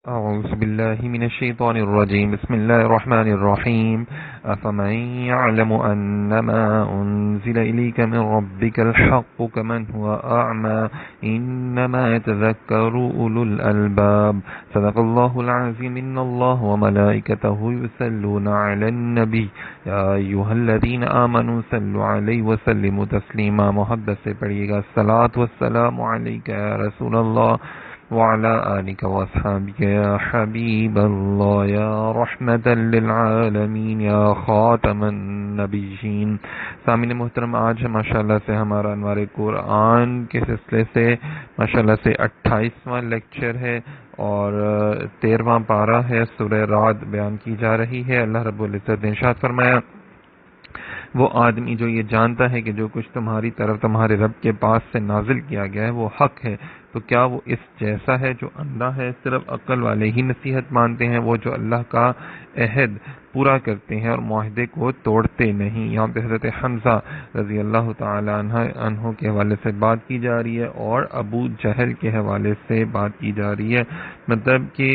أعوذ بالله من الشيطان الرجيم بسم الله الرحمن الرحيم أفمن يعلم أنما أنزل إليك من ربك الحق كمن هو أعمى إنما يتذكر أولو الألباب صدق الله العظيم إن الله وملائكته يصلون على النبي يا أيها الذين آمنوا صلوا عليه وسلموا تسليما محبت سے پڑھیے گا الصلاة والسلام عليك يا رسول الله وعلى آلك وأصحابك يا حبيب الله يا رحمة للعالمين يا خاتم النبيين. سامعین محترم، آج ماشاءاللہ سے ہمارا انوار قرآن کے سلسلے سے ماشاءاللہ سے 28واں لیکچر ہے اور 13واں پارہ ہے. سورہ رعد بیان کی جا رہی ہے. اللہ رب العزت نے ارشاد فرمایا، وہ آدمی جو یہ جانتا ہے کہ جو کچھ تمہاری طرف تمہارے رب کے پاس سے نازل کیا گیا ہے وہ حق ہے، تو کیا وہ اس جیسا ہے جو اندھا ہے؟ صرف عقل والے ہی نصیحت مانتے ہیں، وہ جو اللہ کا عہد پورا کرتے ہیں اور معاہدے کو توڑتے نہیں. یہاں پہ حضرت حمزہ رضی اللہ تعالی عنہ کے حوالے سے بات کی جا رہی ہے اور ابو جہل کے حوالے سے بات کی جا رہی ہے. مطلب کہ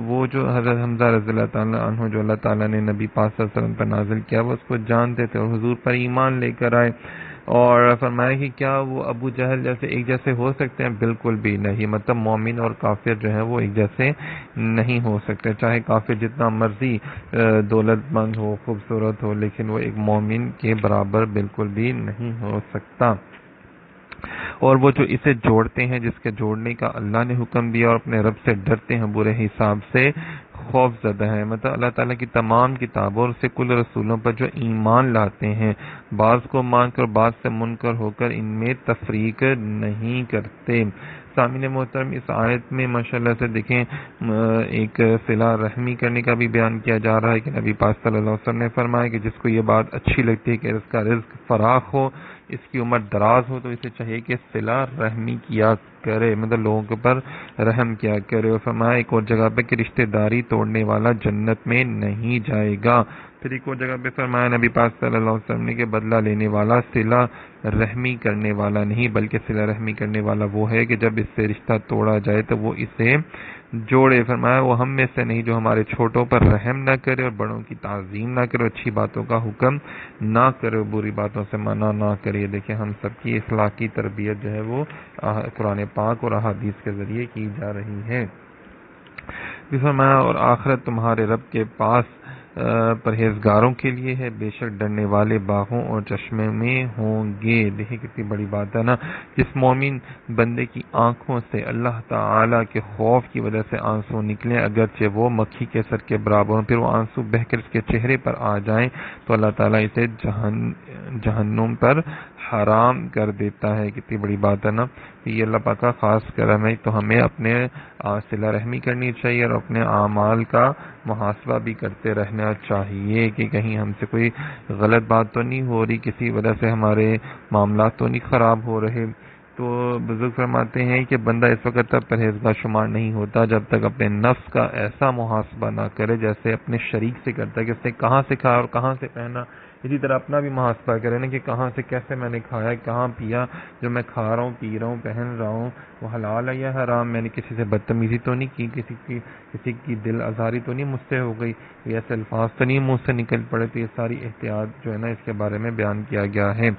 وہ جو حضرت حمزہ رضی اللہ تعالی عنہ جو اللہ تعالیٰ نے نبی پاک صلی اللہ علیہ وسلم پر نازل کیا وہ اس کو جانتے تھے اور حضور پر ایمان لے کر آئے، اور فرمایا کہ کیا وہ ابو جہل جیسے ایک جیسے ہو سکتے ہیں؟ بالکل بھی نہیں. مطلب مومن اور کافر جو ہے وہ ایک جیسے نہیں ہو سکتے، چاہے کافر جتنا مرضی دولت مند ہو، خوبصورت ہو، لیکن وہ ایک مومن کے برابر بالکل بھی نہیں ہو سکتا. اور وہ جو اسے جوڑتے ہیں، جس کے جوڑنے کا اللہ نے حکم دیا اور اپنے رب سے ڈرتے ہیں، برے حساب سے خوف زدہ ہے. مطلب اللہ تعالیٰ کی تمام کتابوں اور سے کل رسولوں پر جو ایمان لاتے ہیں، بعض کو مان کر بعض سے منکر ہو کر ان میں تفریق نہیں کرتے. سامعین محترم، اس آیت میں ماشاءاللہ سے دیکھیں ایک صلہ رحمی کرنے کا بھی بیان کیا جا رہا ہے کہ نبی پاک صلی اللہ علیہ وسلم نے فرمایا کہ جس کو یہ بات اچھی لگتی ہے کہ اس کا رزق فراخ ہو، اس کی عمر دراز ہو، تو اسے چاہیے کہ صلہ رحمی کیا کرے، مطلب لوگوں کے پر رحم کیا کرے. اور فرمایا ایک اور جگہ پہ کہ رشتہ داری توڑنے والا جنت میں نہیں جائے گا. پھر ایک اور جگہ پہ فرمایا نبی پاک صلی اللہ علیہ وسلم نے کہ بدلہ لینے والا صلہ رحمی کرنے والا نہیں، بلکہ صلہ رحمی کرنے والا وہ ہے کہ جب اس سے رشتہ توڑا جائے تو وہ اسے جوڑے. فرمایا وہ ہم میں سے نہیں جو ہمارے چھوٹوں پر رحم نہ کرے اور بڑوں کی تعظیم نہ کرے، اچھی باتوں کا حکم نہ کرے، بری باتوں سے منع نہ کرے. دیکھیں ہم سب کی اخلاقی تربیت جو ہے وہ قرآن پاک اور احادیث کے ذریعے کی جا رہی ہے. فرمایا اور آخرت تمہارے رب کے پاس پرہیزگاروں کے لیے ہے، بے شک ڈرنے والے باغوں اور چشمے میں ہوں گے. دیکھیں کتنی بڑی بات ہے نا. جس مومن بندے کی آنکھوں سے اللہ تعالیٰ کے خوف کی وجہ سے آنسو نکلیں، اگرچہ وہ مکھی کے سر کے برابر ہوں، پھر وہ آنسو بہہ کر اس کے چہرے پر آ جائیں تو اللہ تعالیٰ اسے جہنم پر حرام کر دیتا ہے. کتنی بڑی بات ہے نا. یہ اللہ پاک کا خاص کرم ہے. تو ہمیں اپنے صلہ رحمی کرنی چاہیے اور اپنے اعمال کا محاسبہ بھی کرتے رہنا چاہیے کہ کہیں ہم سے کوئی غلط بات تو نہیں ہو رہی، کسی وجہ سے ہمارے معاملات تو نہیں خراب ہو رہے. تو بزرگ فرماتے ہیں کہ بندہ اس وقت تک پرہیزگار شمار نہیں ہوتا جب تک اپنے نفس کا ایسا محاسبہ نہ کرے جیسے اپنے شریک سے کرتا ہے کہ اس نے کہاں سے کھایا اور کہاں سے پہنا. اسی طرح اپنا بھی محاسبہ کرے نا کہ کہاں سے کیسے میں نے کھایا، کہاں پیا، جو میں کھا رہا ہوں، پی رہا ہوں، پہن رہا ہوں وہ حلال ہے یا حرام، میں نے کسی سے بدتمیزی تو نہیں کی، کسی کی دل آزاری تو نہیں مجھ سے ہو گئی، ایسے الفاظ تو نہیں منہ سے نکل پڑے. تو یہ ساری احتیاط جو ہے نا اس کے بارے میں بیان کیا گیا ہے.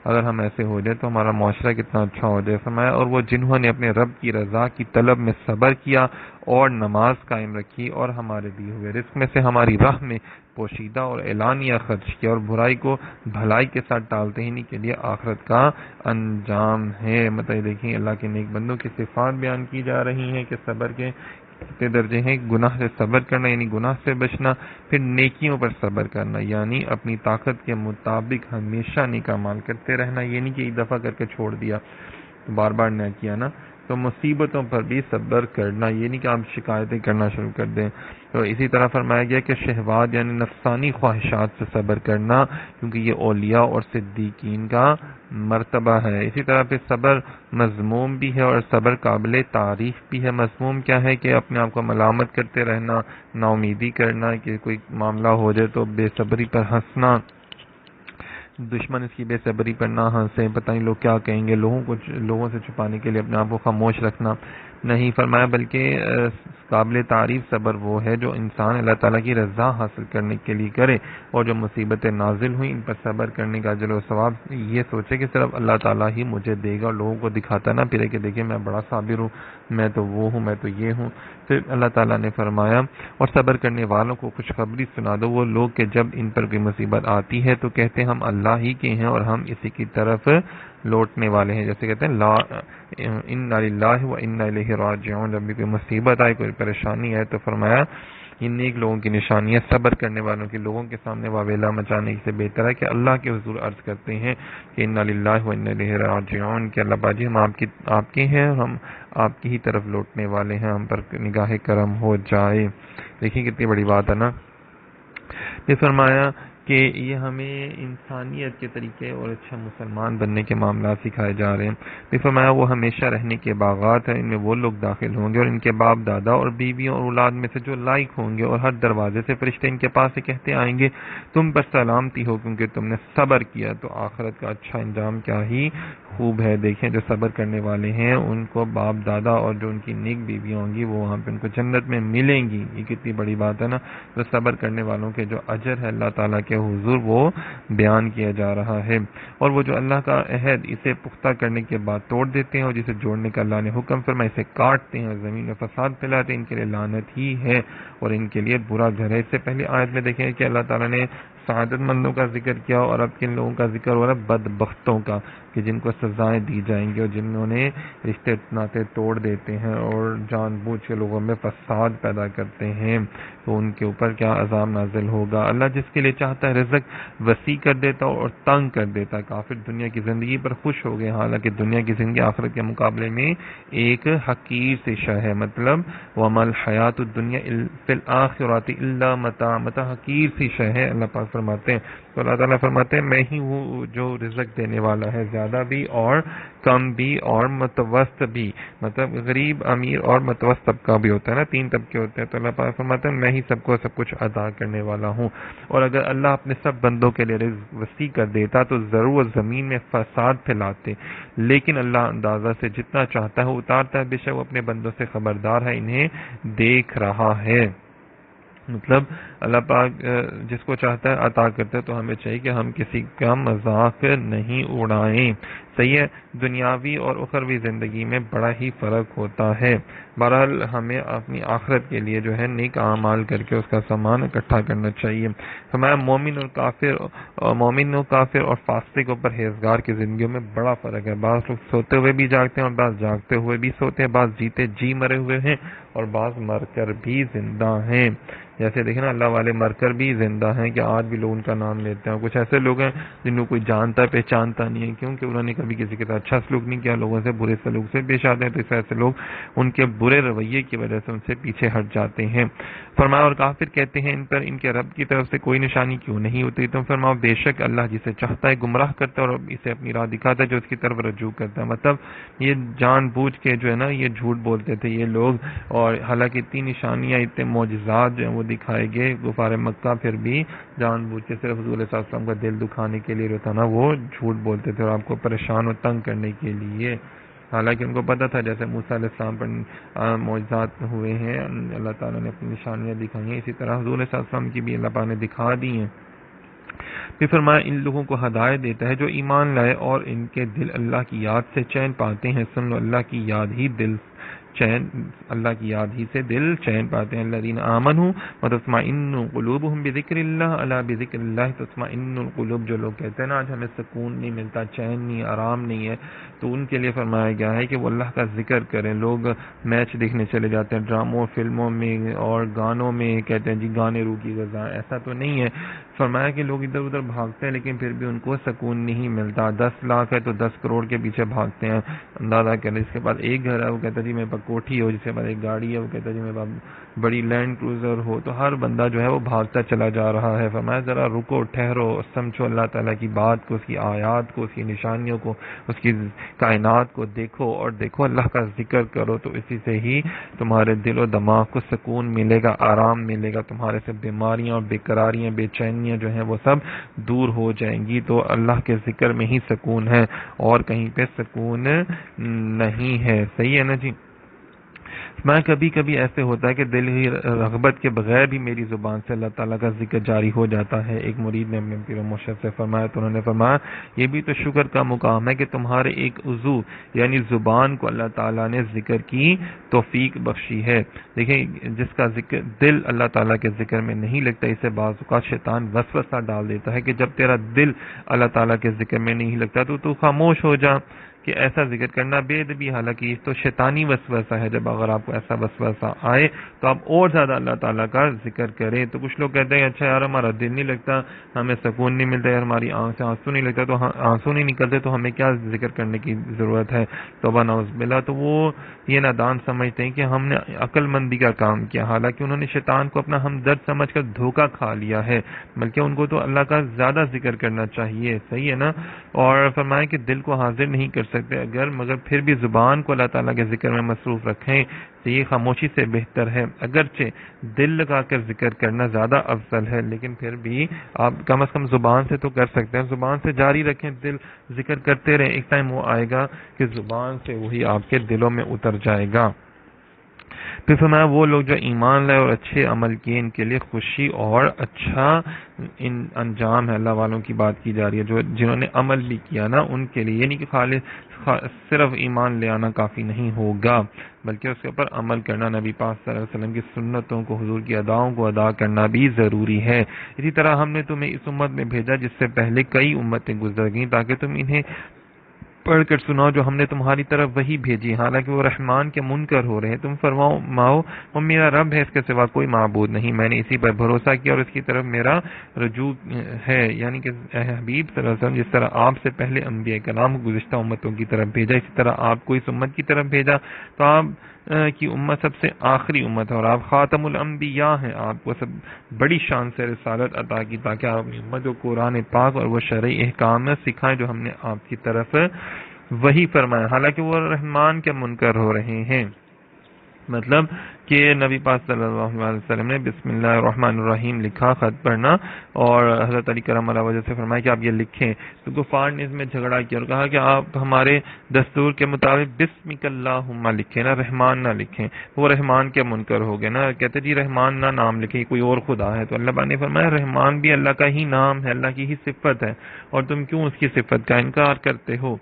اگر ہم ایسے ہو جائے تو ہمارا معاشرہ کتنا اچھا ہو جائے. فرمایا اور وہ جنہوں نے اپنے رب کی رضا کی طلب میں صبر کیا اور نماز قائم رکھی اور ہمارے دیے ہوئے رزق میں سے ہماری راہ میں پوشیدہ اور اعلانیہ خرچ کیا اور برائی کو بھلائی کے ساتھ ٹالتے ہی نہیں کے لیے آخرت کا انجام ہے. مطلب دیکھیں اللہ کے نیک بندوں کی صفات بیان کی جا رہی ہیں کہ صبر کے کتنے درجے ہیں. گناہ سے صبر کرنا یعنی گناہ سے بچنا، پھر نیکیوں پر صبر کرنا یعنی اپنی طاقت کے مطابق ہمیشہ نیک اعمال کرتے رہنا، یہ نہیں کہ ایک دفعہ کر کے چھوڑ دیا بار بار نہ کیا نا. تو مصیبتوں پر بھی صبر کرنا، یہ نہیں کہ آپ شکایتیں کرنا شروع کر دیں. تو اسی طرح فرمایا گیا کہ شہوات یعنی نفسانی خواہشات سے صبر کرنا، کیونکہ یہ اولیاء اور صدیقین کا مرتبہ ہے. اسی طرح پھر صبر مذموم بھی ہے اور صبر قابل تعریف بھی ہے. مذموم کیا ہے کہ اپنے آپ کو ملامت کرتے رہنا، نا امیدی کرنا کہ کوئی معاملہ ہو جائے تو بے صبری پر ہنسنا، دشمن اس کی بے صبری پر نہ ہنسیں، پتہ نہیں لوگ کیا کہیں گے، لوگوں سے چھپانے کے لیے اپنے آپ کو خاموش رکھنا. نہیں فرمایا بلکہ قابل تعریف صبر وہ ہے جو انسان اللہ تعالیٰ کی رضا حاصل کرنے کے لیے کرے، اور جو مصیبتیں نازل ہوئیں ان پر صبر کرنے کا اجر و ثواب یہ سوچے کہ صرف اللہ تعالیٰ ہی مجھے دے گا، اور لوگوں کو دکھاتا نہ پھرے کہ دیکھیں میں بڑا صابر ہوں، میں تو وہ ہوں، میں تو یہ ہوں۔ پھر اللہ تعالیٰ نے فرمایا اور صبر کرنے والوں کو خوشخبری سنا دو، وہ لوگ کہ جب ان پر کوئی مصیبت آتی ہے تو کہتے ہیں ہم اللہ ہی کے ہیں اور ہم اسی کی طرف لوٹنے والے ہیں، جیسے کہتے ہیں لا انا للہ و انا الیہ راجعون۔ جب بھی کوئی مصیبت آئے، کوئی پریشانی آئے تو فرمایا ان نیک لوگوں کی نشانی ہے، صبر کرنے والوں کی، لوگوں کے سامنے واویلا مچانے سے بہتر ہے کہ اللہ کے حضور عرض کرتے ہیں کہ انا للہ و انا الیہ راجعون، کہ اللہ باجی ہم آپ کے ہیں اور ہم آپ کی ہی طرف لوٹنے والے ہیں، ہم پر نگاہ کرم ہو جائے۔ دیکھیں کتنی بڑی بات ہے نا۔ یہ فرمایا کہ یہ ہمیں انسانیت کے طریقے اور اچھا مسلمان بننے کے معاملات سکھائے جا رہے ہیں۔ یہ فرمایا وہ ہمیشہ رہنے کے باغات ہیں، ان میں وہ لوگ داخل ہوں گے اور ان کے باپ دادا اور بیویوں اور اولاد میں سے جو لائق ہوں گے، اور ہر دروازے سے فرشتے ان کے پاس سے کہتے آئیں گے تم پر سلامتی ہو کیونکہ تم نے صبر کیا، تو آخرت کا اچھا انجام کیا ہی خوب ہے۔ دیکھیں جو صبر کرنے والے ہیں ان کو باپ دادا اور جو ان کی نیک بیویاں ہوں گی وہ وہاں پہ ان کو جنت میں ملیں گی۔ یہ کتنی بڑی بات ہے نا۔ تو صبر کرنے والوں کے جو اجر ہے اللہ تعالیٰ کے حضور وہ بیان کیا جا رہا ہے، اور وہ جو اللہ کا عہد اسے پختہ کرنے کے بعد توڑ دیتے ہیں اور جسے جوڑنے کا اللہ نے حکم فرمایا اسے کاٹتے ہیں اور زمین میں فساد پھیلاتے ہیں، ان کے لیے لعنت ہی ہے اور ان کے لیے برا گھر ہے۔ اس سے پہلے آیت میں دیکھیں کہ اللہ تعالیٰ نے سعادت مندوں کا ذکر کیا اور اب کن لوگوں کا ذکر ہو رہا ہے؟ بدبختوں کا، کہ جن کو سزائیں دی جائیں گی اور جنہوں نے رشتے ناطے توڑ دیتے ہیں اور جان بوجھ کے لوگوں میں فساد پیدا کرتے ہیں، تو ان کے اوپر کیا عذاب نازل ہوگا۔ اللہ جس کے لیے چاہتا ہے رزق وسیع کر دیتا اور تنگ کر دیتا۔ کافر دنیا کی زندگی پر خوش ہو گئے، حالانکہ دنیا کی زندگی آخرت کے مقابلے میں ایک حقیر سی شے ہے، مطلب وَمَا الْحَيَاةُ الدُّنْيَا فِي الْآخِرَةِ إِلَّا مَتَاعٌ، مطلب حقیر سی شے ہے۔ اللہ پاک فرماتے ہیں، تو اللہ تعالیٰ فرماتے ہیں میں ہی ہوں جو رزق دینے والا ہے، زیادہ بھی اور کم بھی اور متوسط بھی، مطلب غریب امیر اور متوسط طبقہ بھی ہوتا ہے نا، تین طبقے ہوتے ہیں، تو اللہ پاک فرماتے ہیں میں ہی سب کو سب کچھ عطا کرنے والا ہوں۔ اور اگر اللہ اپنے سب بندوں کے لیے رزق وسیع کر دیتا تو ضرور زمین میں فساد پھیلاتے، لیکن اللہ اندازہ سے جتنا چاہتا ہے وہ اتارتا ہے، بے شک وہ اپنے بندوں سے خبردار ہے، انہیں دیکھ رہا ہے۔ مطلب اللہ پاک جس کو چاہتا ہے عطا کرتا ہے، تو ہمیں چاہیے کہ ہم کسی کا مذاق نہیں اڑائیں۔ صحیح ہے، دنیاوی اور اخروی زندگی میں بڑا ہی فرق ہوتا ہے۔ بہرحال ہمیں اپنی آخرت کے لیے جو ہے نیک اعمال کر کے اس کا سامان اکٹھا کرنا چاہیے۔ ہمارا مومن و کافر اور فاسق اور پرہیزگار کی زندگیوں میں بڑا فرق ہے۔ بعض لوگ سوتے ہوئے بھی جاگتے ہیں اور بعض جاگتے ہوئے بھی سوتے ہیں، بعض جیتے جی مرے ہوئے ہیں اور بعض مر کر بھی زندہ ہیں۔ جیسے دیکھیں نا، اللہ والے مر کر بھی زندہ ہیں کہ آج بھی لوگ ان کا نام لیتے ہیں۔ کچھ ایسے لوگ ہیں جن کو کوئی جانتا پہچانتا نہیں ہے، کیونکہ انہوں نے کبھی کسی کے ساتھ اچھا سلوک نہیں کیا، لوگوں سے برے سلوک سے پیش آتے ہیں، تو اس ایسے لوگ ان کے برے رویے کی وجہ سے ان سے پیچھے ہٹ جاتے ہیں۔ فرمایا اور کافر کہتے ہیں ان پر ان کے رب کی طرف سے کوئی نشانی کیوں نہیں ہوتی؟ تم فرماؤ بے شک اللہ جسے چاہتا ہے گمراہ کرتا ہے اور اسے اپنی راہ دکھاتا ہے جو اس کی طرف رجوع کرتا ہے۔ مطلب یہ جان بوجھ کے جو ہے نا یہ جھوٹ بولتے تھے یہ لوگ، اور حالانکہ اتنی نشانیاں اتنے معجزات جو ہیں وہ دکھائے گئے کفار مکہ، پھر بھی جان بوجھ کے صرف حضور صلی اللہ علیہ وسلم کا دل دکھانے کے لیے جو تھا نا وہ جھوٹ بولتے تھے اور آپ کو پریشان و تنگ کرنے کے لیے، حالانکہ ان کو پتا تھا جیسے موسیٰ علیہ السلام پر معجزات ہوئے ہیں، اللہ تعالیٰ نے اپنی نشانیاں دکھائی ہیں، اسی طرح حضور صلی اللہ علیہ وسلم کی بھی اللہ پاک نے دکھا دی ہیں۔ پھر فرمایا ان لوگوں کو ہدایت دیتا ہے جو ایمان لائے اور ان کے دل اللہ کی یاد سے چین پاتے ہیں۔ سن لو اللہ کی یاد ہی دل چین، اللہ کی یاد ہی سے دل چین پاتے ہیں۔ الذین آمنوا وتطمئن قلوبهم بذکر اللہ، الا بذکر اللہ تطمئن القلوب، جو لوگ کہتے ہیں نا آج ہمیں سکون نہیں ملتا، چین نہیں، آرام نہیں ہے، تو ان کے لیے فرمایا گیا ہے کہ وہ اللہ کا ذکر کریں۔ لوگ میچ دیکھنے چلے جاتے ہیں، ڈراموں فلموں میں اور گانوں میں، کہتے ہیں جی گانے روح کی غذا، ایسا تو نہیں ہے۔ فرمایا کہ لوگ ادھر ادھر بھاگتے ہیں لیکن پھر بھی ان کو سکون نہیں ملتا۔ 10 لاکھ ہے تو 10 کروڑ کے پیچھے بھاگتے ہیں، اندازہ کریں۔ اس کے بعد ایک گھر ہے وہ کہتا ہے جی میرے پاس کوٹھی ہو، جس کے بعد ایک گاڑی ہے وہ کہتا ہے جی میرے پاس بڑی لینڈ کروزر ہو، تو ہر بندہ جو ہے وہ بھاگتا چلا جا رہا ہے۔ فرمایا ذرا رکو، ٹھہرو، سمجھو اللہ تعالیٰ کی بات کو، اس کی آیات کو، اس کی نشانیوں کو، اس کی کائنات کو دیکھو اور دیکھو اللہ کا ذکر کرو، تو اسی سے ہی تمہارے دل و دماغ کو سکون ملے گا، آرام ملے گا، تمہارے سے بیماریاں اور بے قراریاں بے چینیاں جو ہیں وہ سب دور ہو جائیں گی۔ تو اللہ کے ذکر میں ہی سکون ہے اور کہیں پہ سکون نہیں ہے۔ صحیح ہے نا جی۔ میں کبھی کبھی ایسے ہوتا ہے کہ دل ہی رغبت کے بغیر بھی میری زبان سے اللہ تعالیٰ کا ذکر جاری ہو جاتا ہے۔ ایک مرید نے اپنے پیر و مرشد سے فرمایا تو انہوں نے فرمایا یہ بھی تو شکر کا مقام ہے کہ تمہارے ایک عضو یعنی زبان کو اللہ تعالیٰ نے ذکر کی توفیق بخشی ہے۔ دیکھیں جس کا ذکر دل اللہ تعالیٰ کے ذکر میں نہیں لگتا، اسے بعض اوقات شیطان وسوسہ ڈال دیتا ہے کہ جب تیرا دل اللہ تعالیٰ کے ذکر میں نہیں لگتا تو خاموش ہو جا کہ ایسا ذکر کرنا بے ادبی، حالانکہ یہ تو شیطانی وسوسہ ہے۔ جب اگر آپ کو ایسا وسوسہ آئے تو آپ اور زیادہ اللہ تعالیٰ کا ذکر کریں۔ تو کچھ لوگ کہتے ہیں اچھا یار ہمارا دل نہیں لگتا، ہمیں سکون نہیں ملتا، یار ہماری آنکھ سے آنسو نہیں لگتا، تو آنسو نہیں نکلتے تو ہمیں کیا ذکر کرنے کی ضرورت ہے، توبہ نعوذ باللہ۔ تو وہ یہ نادان سمجھتے ہیں کہ ہم نے عقل مندی کا کام کیا، حالانکہ انہوں نے شیطان کو اپنا ہمدرد سمجھ کر دھوکہ کھا لیا ہے، بلکہ ان کو تو اللہ کا زیادہ ذکر کرنا چاہیے، صحیح ہے نا۔ اور فرمایا کہ دل کو حاضر نہیں کر سکتے مگر پھر بھی زبان کو اللہ تعالیٰ کے ذکر میں مصروف رکھیں تو یہ خاموشی سے بہتر ہے۔ اگرچہ دل لگا کر ذکر کرنا زیادہ افضل ہے، لیکن پھر بھی آپ کم از کم زبان سے تو کر سکتے ہیں، زبان سے جاری رکھیں، دل ذکر کرتے رہیں، ایک ٹائم وہ آئے گا کہ زبان سے وہی آپ کے دلوں میں اتر جائے گا۔ پھر فرمایا وہ لوگ جو ایمان لائے اور اچھے عمل کیے ان کے لیے خوشی اور اچھا انجام ہے۔ اللہ والوں کی بات کی جا رہی ہے، جنہوں نے عمل بھی کیا نا ان کے لیے، یعنی کہ صرف ایمان لے آنا کافی نہیں ہوگا بلکہ اس کے اوپر عمل کرنا، نبی پاک صلی اللہ علیہ وسلم کی سنتوں کو، حضور کی اداؤں کو ادا کرنا بھی ضروری ہے۔ اسی طرح ہم نے تمہیں اس امت میں بھیجا جس سے پہلے کئی امتیں گزر گئیں تاکہ تم انہیں پڑھ کر سناؤ جو ہم نے تمہاری طرف وہی بھیجی، حالانکہ وہ رحمان کے منکر ہو رہے ہیں۔ تم فرماؤ وہ میرا رب ہے، اس کے سوا کوئی معبود نہیں، میں نے اسی پر بھروسہ کیا اور اس کی طرف میرا رجوع ہے۔ یعنی کہ اے حبیب صلی اللہ علیہ وسلم جس طرح آپ سے پہلے انبیاء کرام گزشتہ امتوں کی طرف بھیجا، اسی طرح آپ کو اس امت کی طرف بھیجا، تو آپ کی امت سب سے آخری امت ہے اور آپ خاتم الانبیاء ہیں، آپ کو سب بڑی شان سے رسالت عطا کی تاکہ آپ اپنی امت کو قرآن پاک اور وہ شرعی احکام سکھائیں جو ہم نے آپ کی طرف وہی فرمایا، حالانکہ وہ رحمان کے منکر ہو رہے ہیں۔ مطلب کہ نبی پاک صلی اللہ علیہ وسلم نے بسم اللہ الرحمن الرحیم لکھا خط پڑھنا، اور حضرت علی کرم اللہ وجہ سے فرمایا کہ آپ یہ لکھیں، تو کفار نے اس میں جھگڑا کیا اور کہا کہ آپ ہمارے دستور کے مطابق بسمک اللہم لکھیں نا، رحمان نہ لکھیں، وہ رحمان کے منکر ہو گئے نا، کہتے جی رحمان نہ نام لکھیں کوئی اور خدا ہے، تو اللہ پاک نے فرمایا رحمان بھی اللہ کا ہی نام ہے، اللہ کی ہی صفت ہے، اور تم کیوں اس کی صفت کا انکار کرتے ہو۔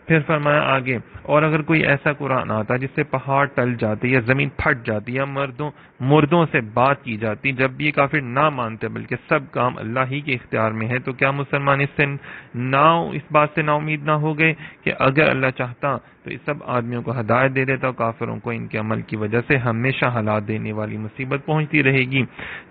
پھر فرمایا آگے، اور اگر کوئی ایسا قرآن آتا جس سے پہاڑ ٹل جاتے یا زمین پھٹ جاتی یا مردوں سے بات کی جاتی، جب بھی یہ کافر نہ مانتے بلکہ سب کام اللہ ہی کے اختیار میں ہے، تو کیا مسلمان اس بات سے نا امید نہ ہو گئے کہ اگر اللہ چاہتا تو اس سب آدمیوں کو ہدایت دے دیتا، اور کافروں کو ان کے عمل کی وجہ سے ہمیشہ ہلاک دینے والی مصیبت پہنچتی رہے گی۔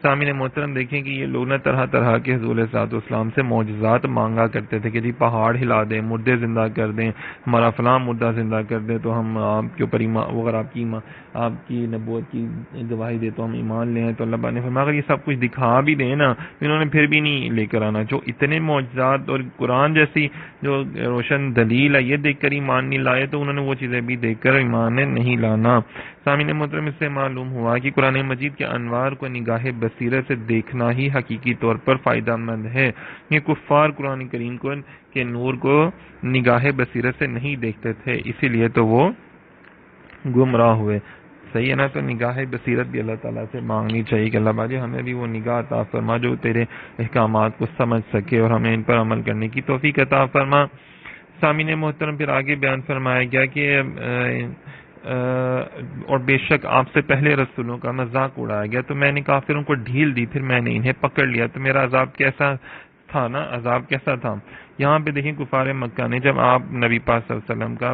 سامعین محترم دیکھیں کہ یہ لوگ طرح طرح کے حضور علیہ السلام سے معجزات مانگا کرتے تھے کہ جی پہاڑ ہلا دیں، مردے زندہ کر دیں، ہمارا فلاں مردہ زندہ کر دے تو ہم آپ کے اوپر ایمان، اگر آپ کی نبوت کی گواہی دے تو ہم ایمان لیں۔ تو اللہ نے فرمایا اگر یہ سب کچھ دکھا بھی دیں نا، انہوں نے پھر بھی نہیں لے کر آنا، جو اتنے معجزات اور قرآن جیسی جو روشن دلیل ہے یہ دیکھ کر ایمان نہیں لائے تو انہوں نے وہ چیزیں بھی دیکھ کر ایمان نہیں لانا۔ سامعین محترم اس سے معلوم ہوا کہ قرآن مجید کے انوار کو نگاہ بصیرت سے دیکھنا ہی حقیقی طور پر فائدہ مند ہے۔ یہ کفار قرآن کریم کو کے نور کو نگاہ بصیرت سے نہیں دیکھتے تھے، اسی لیے تو وہ گمراہ ہوئے، صحیح ہے نا۔ تو نگاہ بصیرت بھی اللہ تعالیٰ سے مانگنی چاہیے کہ اللہ باجی ہمیں بھی وہ نگاہ عطا فرما جو تیرے احکامات کو سمجھ سکے اور ہمیں ان پر عمل کرنے کی توفیق عطا فرما۔ سامعین محترم پھر آگے بیان فرمایا گیا کہ اور بے شک آپ سے پہلے رسولوں کا مذاق اڑایا گیا تو میں نے کافروں کو ڈھیل دی، پھر میں نے انہیں پکڑ لیا، تو میرا عذاب کیسا تھا نا، عذاب کیسا تھا۔ یہاں پہ دیکھیں کفار مکہ نے جب آپ نبی پاک صلی اللہ علیہ وسلم کا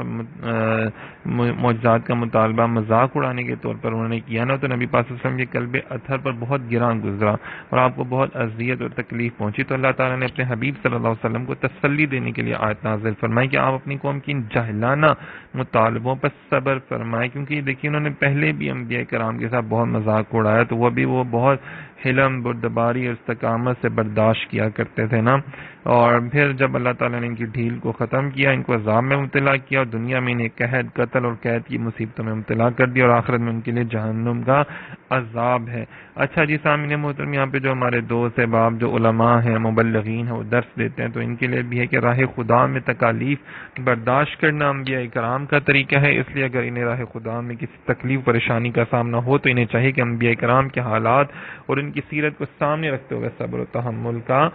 معجزات کا مطالبہ مذاق اڑانے کے طور پر انہوں نے کیا نا، تو نبی پاک صلی اللہ علیہ وسلم کے قلب اطہر پر بہت گراں گزرا اور آپ کو بہت اذیت اور تکلیف پہنچی، تو اللہ تعالیٰ نے اپنے حبیب صلی اللہ علیہ وسلم کو تسلی دینے کے لیے آیت نازل فرمائی کہ آپ اپنی قوم کی جاہلانہ مطالبوں پر صبر فرمائیں، کیونکہ یہ دیکھیے انہوں نے پہلے بھی انبیاء کرام کے ساتھ بہت مذاق اڑایا، تو وہ بہت حلم، بردباری اور استقامت سے برداشت کیا کرتے تھے نا۔ اور پھر جب اللہ تعالیٰ نے ان کی ڈھیل کو ختم کیا، ان کو عذاب میں مبتلا کیا اور دنیا میں انہیں قحط، قتل اور قید کی مصیبتوں میں مبتلا کر دیا، اور آخرت میں ان کے لیے جہنم کا عذاب ہے۔ اچھا جی سامعین محترم، یہاں پہ جو ہمارے دوست احباب جو علماء ہیں، مبلغین ہیں، وہ درس دیتے ہیں، تو ان کے لیے بھی ہے کہ راہ خدا میں تکالیف برداشت کرنا انبیاء کرام کا طریقہ ہے۔ اس لیے اگر انہیں راہ خدا میں کسی تکلیف پریشانی کا سامنا ہو تو انہیں چاہیے کہ انبیاء کرام کے حالات اور ان کی سیرت کو سامنے رکھتے ہوئے صبر و تحمل کا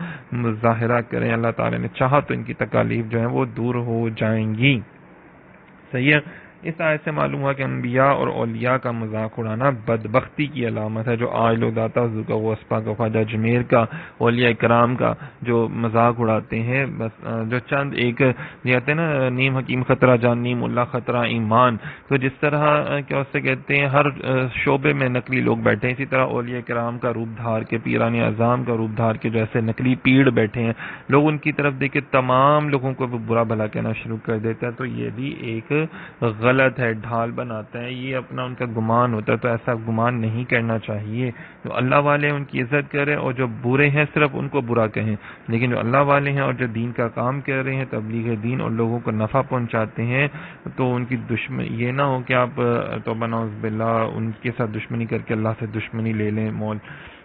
مظاہرہ کریں۔ اللہ تعالی نے چاہا تو ان کی تکالیف جو ہیں وہ دور ہو جائیں گی۔ صحیح ہے۔ اس آیت سے معلوم ہوا کہ انبیاء اور اولیاء کا مذاق اڑانا بدبختی کی علامت ہے۔ جو آج لوگ داتا حضور کا، غوث کا، خواجہ اجمیر کا، اولیاء کرام کا جو مذاق اڑاتے ہیں، بس جو چند ایک کہتے ہیں نا نیم حکیم خطرہ جان، نیم اللہ خطرہ ایمان، تو جس طرح کیا اسے کہتے ہیں ہر شعبے میں نقلی لوگ بیٹھے ہیں، اسی طرح اولیاء کرام کا روپ دھار کے، پیران اعظام کا روپ دھار کے جو ایسے نقلی پیڑ بیٹھے ہیں، لوگ ان کی طرف دیکھ کے تمام لوگوں کو برا بھلا کہنا شروع کر دیتا ہے، تو یہ بھی ایک غلط ہے، ڈھال بناتا ہے، یہ اپنا ان کا گمان ہوتا ہے، تو ایسا گمان نہیں کرنا چاہیے۔ جو اللہ والے ہیں ان کی عزت کریں، اور جو برے ہیں صرف ان کو برا کہیں، لیکن جو اللہ والے ہیں اور جو دین کا کام کر رہے ہیں، تبلیغ دین، اور لوگوں کو نفع پہنچاتے ہیں، تو ان کی دشمنی یہ نہ ہو کہ آپ توبہ نعوذ باللہ ان کے ساتھ دشمنی کر کے اللہ سے دشمنی لے لیں۔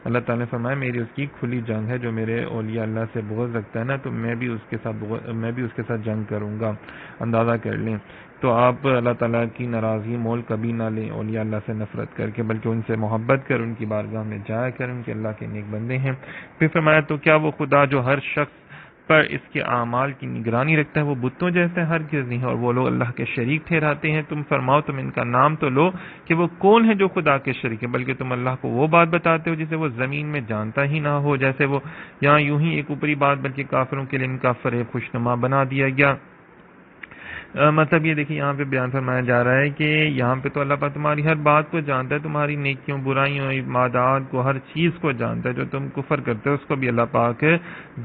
اللہ تعالیٰ نے فرمایا میری اس کی کھلی جنگ ہے، جو میرے اولیاء اللہ سے بغض رکھتا ہے نا، تو میں بھی اس کے ساتھ جنگ کروں گا۔ اندازہ کر لیں۔ تو آپ اللہ تعالیٰ کی ناراضگی مول کبھی نہ لیں اولیاء اللہ سے نفرت کر کے، بلکہ ان سے محبت کر ان کی بارگاہ میں جایا کریں، ان کے اللہ کے نیک بندے ہیں۔ پھر فرمایا تو کیا وہ خدا جو ہر شخص پر اس کے اعمال کی نگرانی رکھتا ہے وہ بتوں جیسے؟ ہرگز نہیں، اور وہ لوگ اللہ کے شریک ٹھہراتے ہیں۔ تم فرماؤ، تم ان کا نام تو لو کہ وہ کون ہے جو خدا کے شریک ہے، بلکہ تم اللہ کو وہ بات بتاتے ہو جسے وہ زمین میں جانتا ہی نہ ہو، جیسے وہ یہاں یوں ہی ایک اوپری بات، بلکہ کافروں کے لیے ان کا فریب خوشنما بنا دیا گیا۔ مطلب یہ دیکھیں یہاں پہ بیان فرمایا جا رہا ہے کہ یہاں پہ تو اللہ پاک تمہاری ہر بات کو جانتا ہے، تمہاری نیکیوں، برائیوں، عبادات کو، ہر چیز کو جانتا ہے، جو تم کفر کرتے ہو اس کو بھی اللہ پاک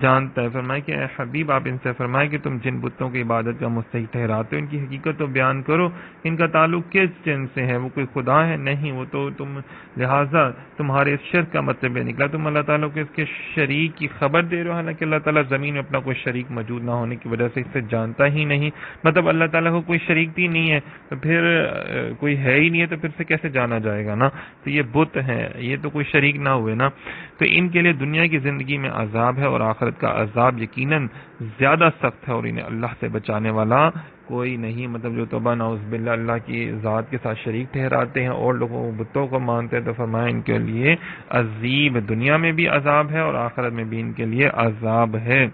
جانتا ہے۔ فرمائے کہ اے حبیب آپ ان سے فرمائے کہ تم جن بتوں کی عبادت کا مستحق ٹھہراتے ہو ان کی حقیقت تو بیان کرو، ان کا تعلق کس جن سے ہے؟ وہ کوئی خدا ہے؟ نہیں، وہ تو تم، لہٰذا تمہارے اس شرک کا مطلب یہ نکلا تم اللہ تعالیٰ کو اس کے شریک کی خبر دے رہے ہو، حالانکہ اللہ تعالیٰ زمین میں اپنا کوئی شریک موجود نہ ہونے کی وجہ سے اس سے جانتا ہی نہیں۔ مطلب اللہ تعالیٰ کو کوئی شریک بھی نہیں ہے، تو پھر کوئی ہے ہی نہیں ہے، تو پھر سے کیسے جانا جائے گا نا؟ تو یہ بت ہے، یہ تو کوئی شریک نہ ہوئے نا۔ تو ان کے لیے دنیا کی زندگی میں عذاب ہے، اور آخرت کا عذاب یقیناً زیادہ سخت ہے، اور انہیں اللہ سے بچانے والا کوئی نہیں۔ مطلب جو توبہ نعوذ باللہ اللہ کی ذات کے ساتھ شریک ٹھہراتے ہیں اور لوگوں بتوں کو مانتے ہیں، تو فرمایا ان کے لیے عذاب دنیا میں بھی عذاب ہے، اور آخرت میں بھی ان کے لیے عذاب ہے۔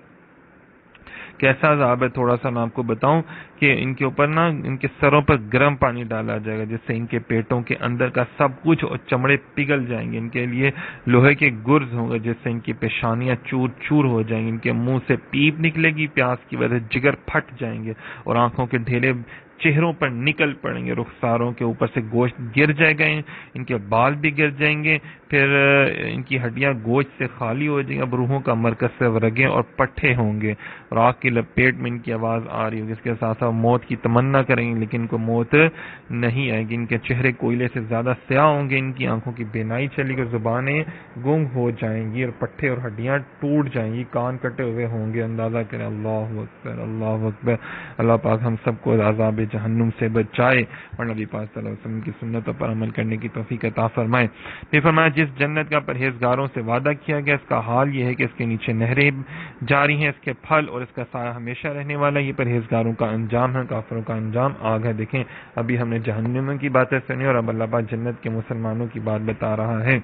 کیسا عذاب ہے تھوڑا سا میں آپ کو بتاؤں کہ ان کے اوپر نا ان کے سروں پر گرم پانی ڈالا جائے گا، جس سے ان کے پیٹوں کے اندر کا سب کچھ اور چمڑے پگھل جائیں گے۔ ان کے لیے لوہے کے گرز ہوں گے جس سے ان کی پیشانیاں چور چور ہو جائیں گی، ان کے منہ سے پیپ نکلے گی، پیاس کی وجہ سے جگر پھٹ جائیں گے، اور آنکھوں کے ڈھیلے چہروں پر نکل پڑیں گے، رخساروں کے اوپر سے گوشت گر جائے گا، ان کے بال بھی گر جائیں گے، پھر ان کی ہڈیاں گوشت سے خالی ہو جائیں گی، اب روحوں کا مرکز سے رگیں اور پٹھے ہوں گے، اور آگ کی لپیٹ میں ان کی آواز آ رہی ہوگی، اس کے ساتھ ساتھ موت کی تمنا کریں گے لیکن ان کو موت نہیں آئے گی۔ ان کے چہرے کوئلے سے زیادہ سیاہ ہوں گے، ان کی آنکھوں کی بینائی چلی گی، زبانیں گنگ ہو جائیں گی، اور پٹھے اور ہڈیاں ٹوٹ جائیں گی، کان کٹے ہوئے ہوں گے۔ اندازہ کریں۔ اللہ اکبر، اللہ اکبر۔ اللہ پاک ہم سب کو عذاب جہنم سے بچائے، اور نبی پاک صلی اللہ علیہ وسلم کی سنتوں پر عمل کرنے کی توفیق عطا فرمائے۔ پھر فرمایا جس جنت کا پرہیزگاروں سے وعدہ کیا گیا اس کا حال یہ ہے کہ اس کے نیچے نہریں جاری ہیں، اس کے پھل اور اس کا سایہ ہمیشہ رہنے والا۔ یہ پرہیزگاروں کا انجام ہے، کافروں کا انجام آگ ہے۔ دیکھیں ابھی ہم نے جہنم کی باتیں سنی، اور اب اللہ پاک جنت کے مسلمانوں کی بات بتا رہا ہے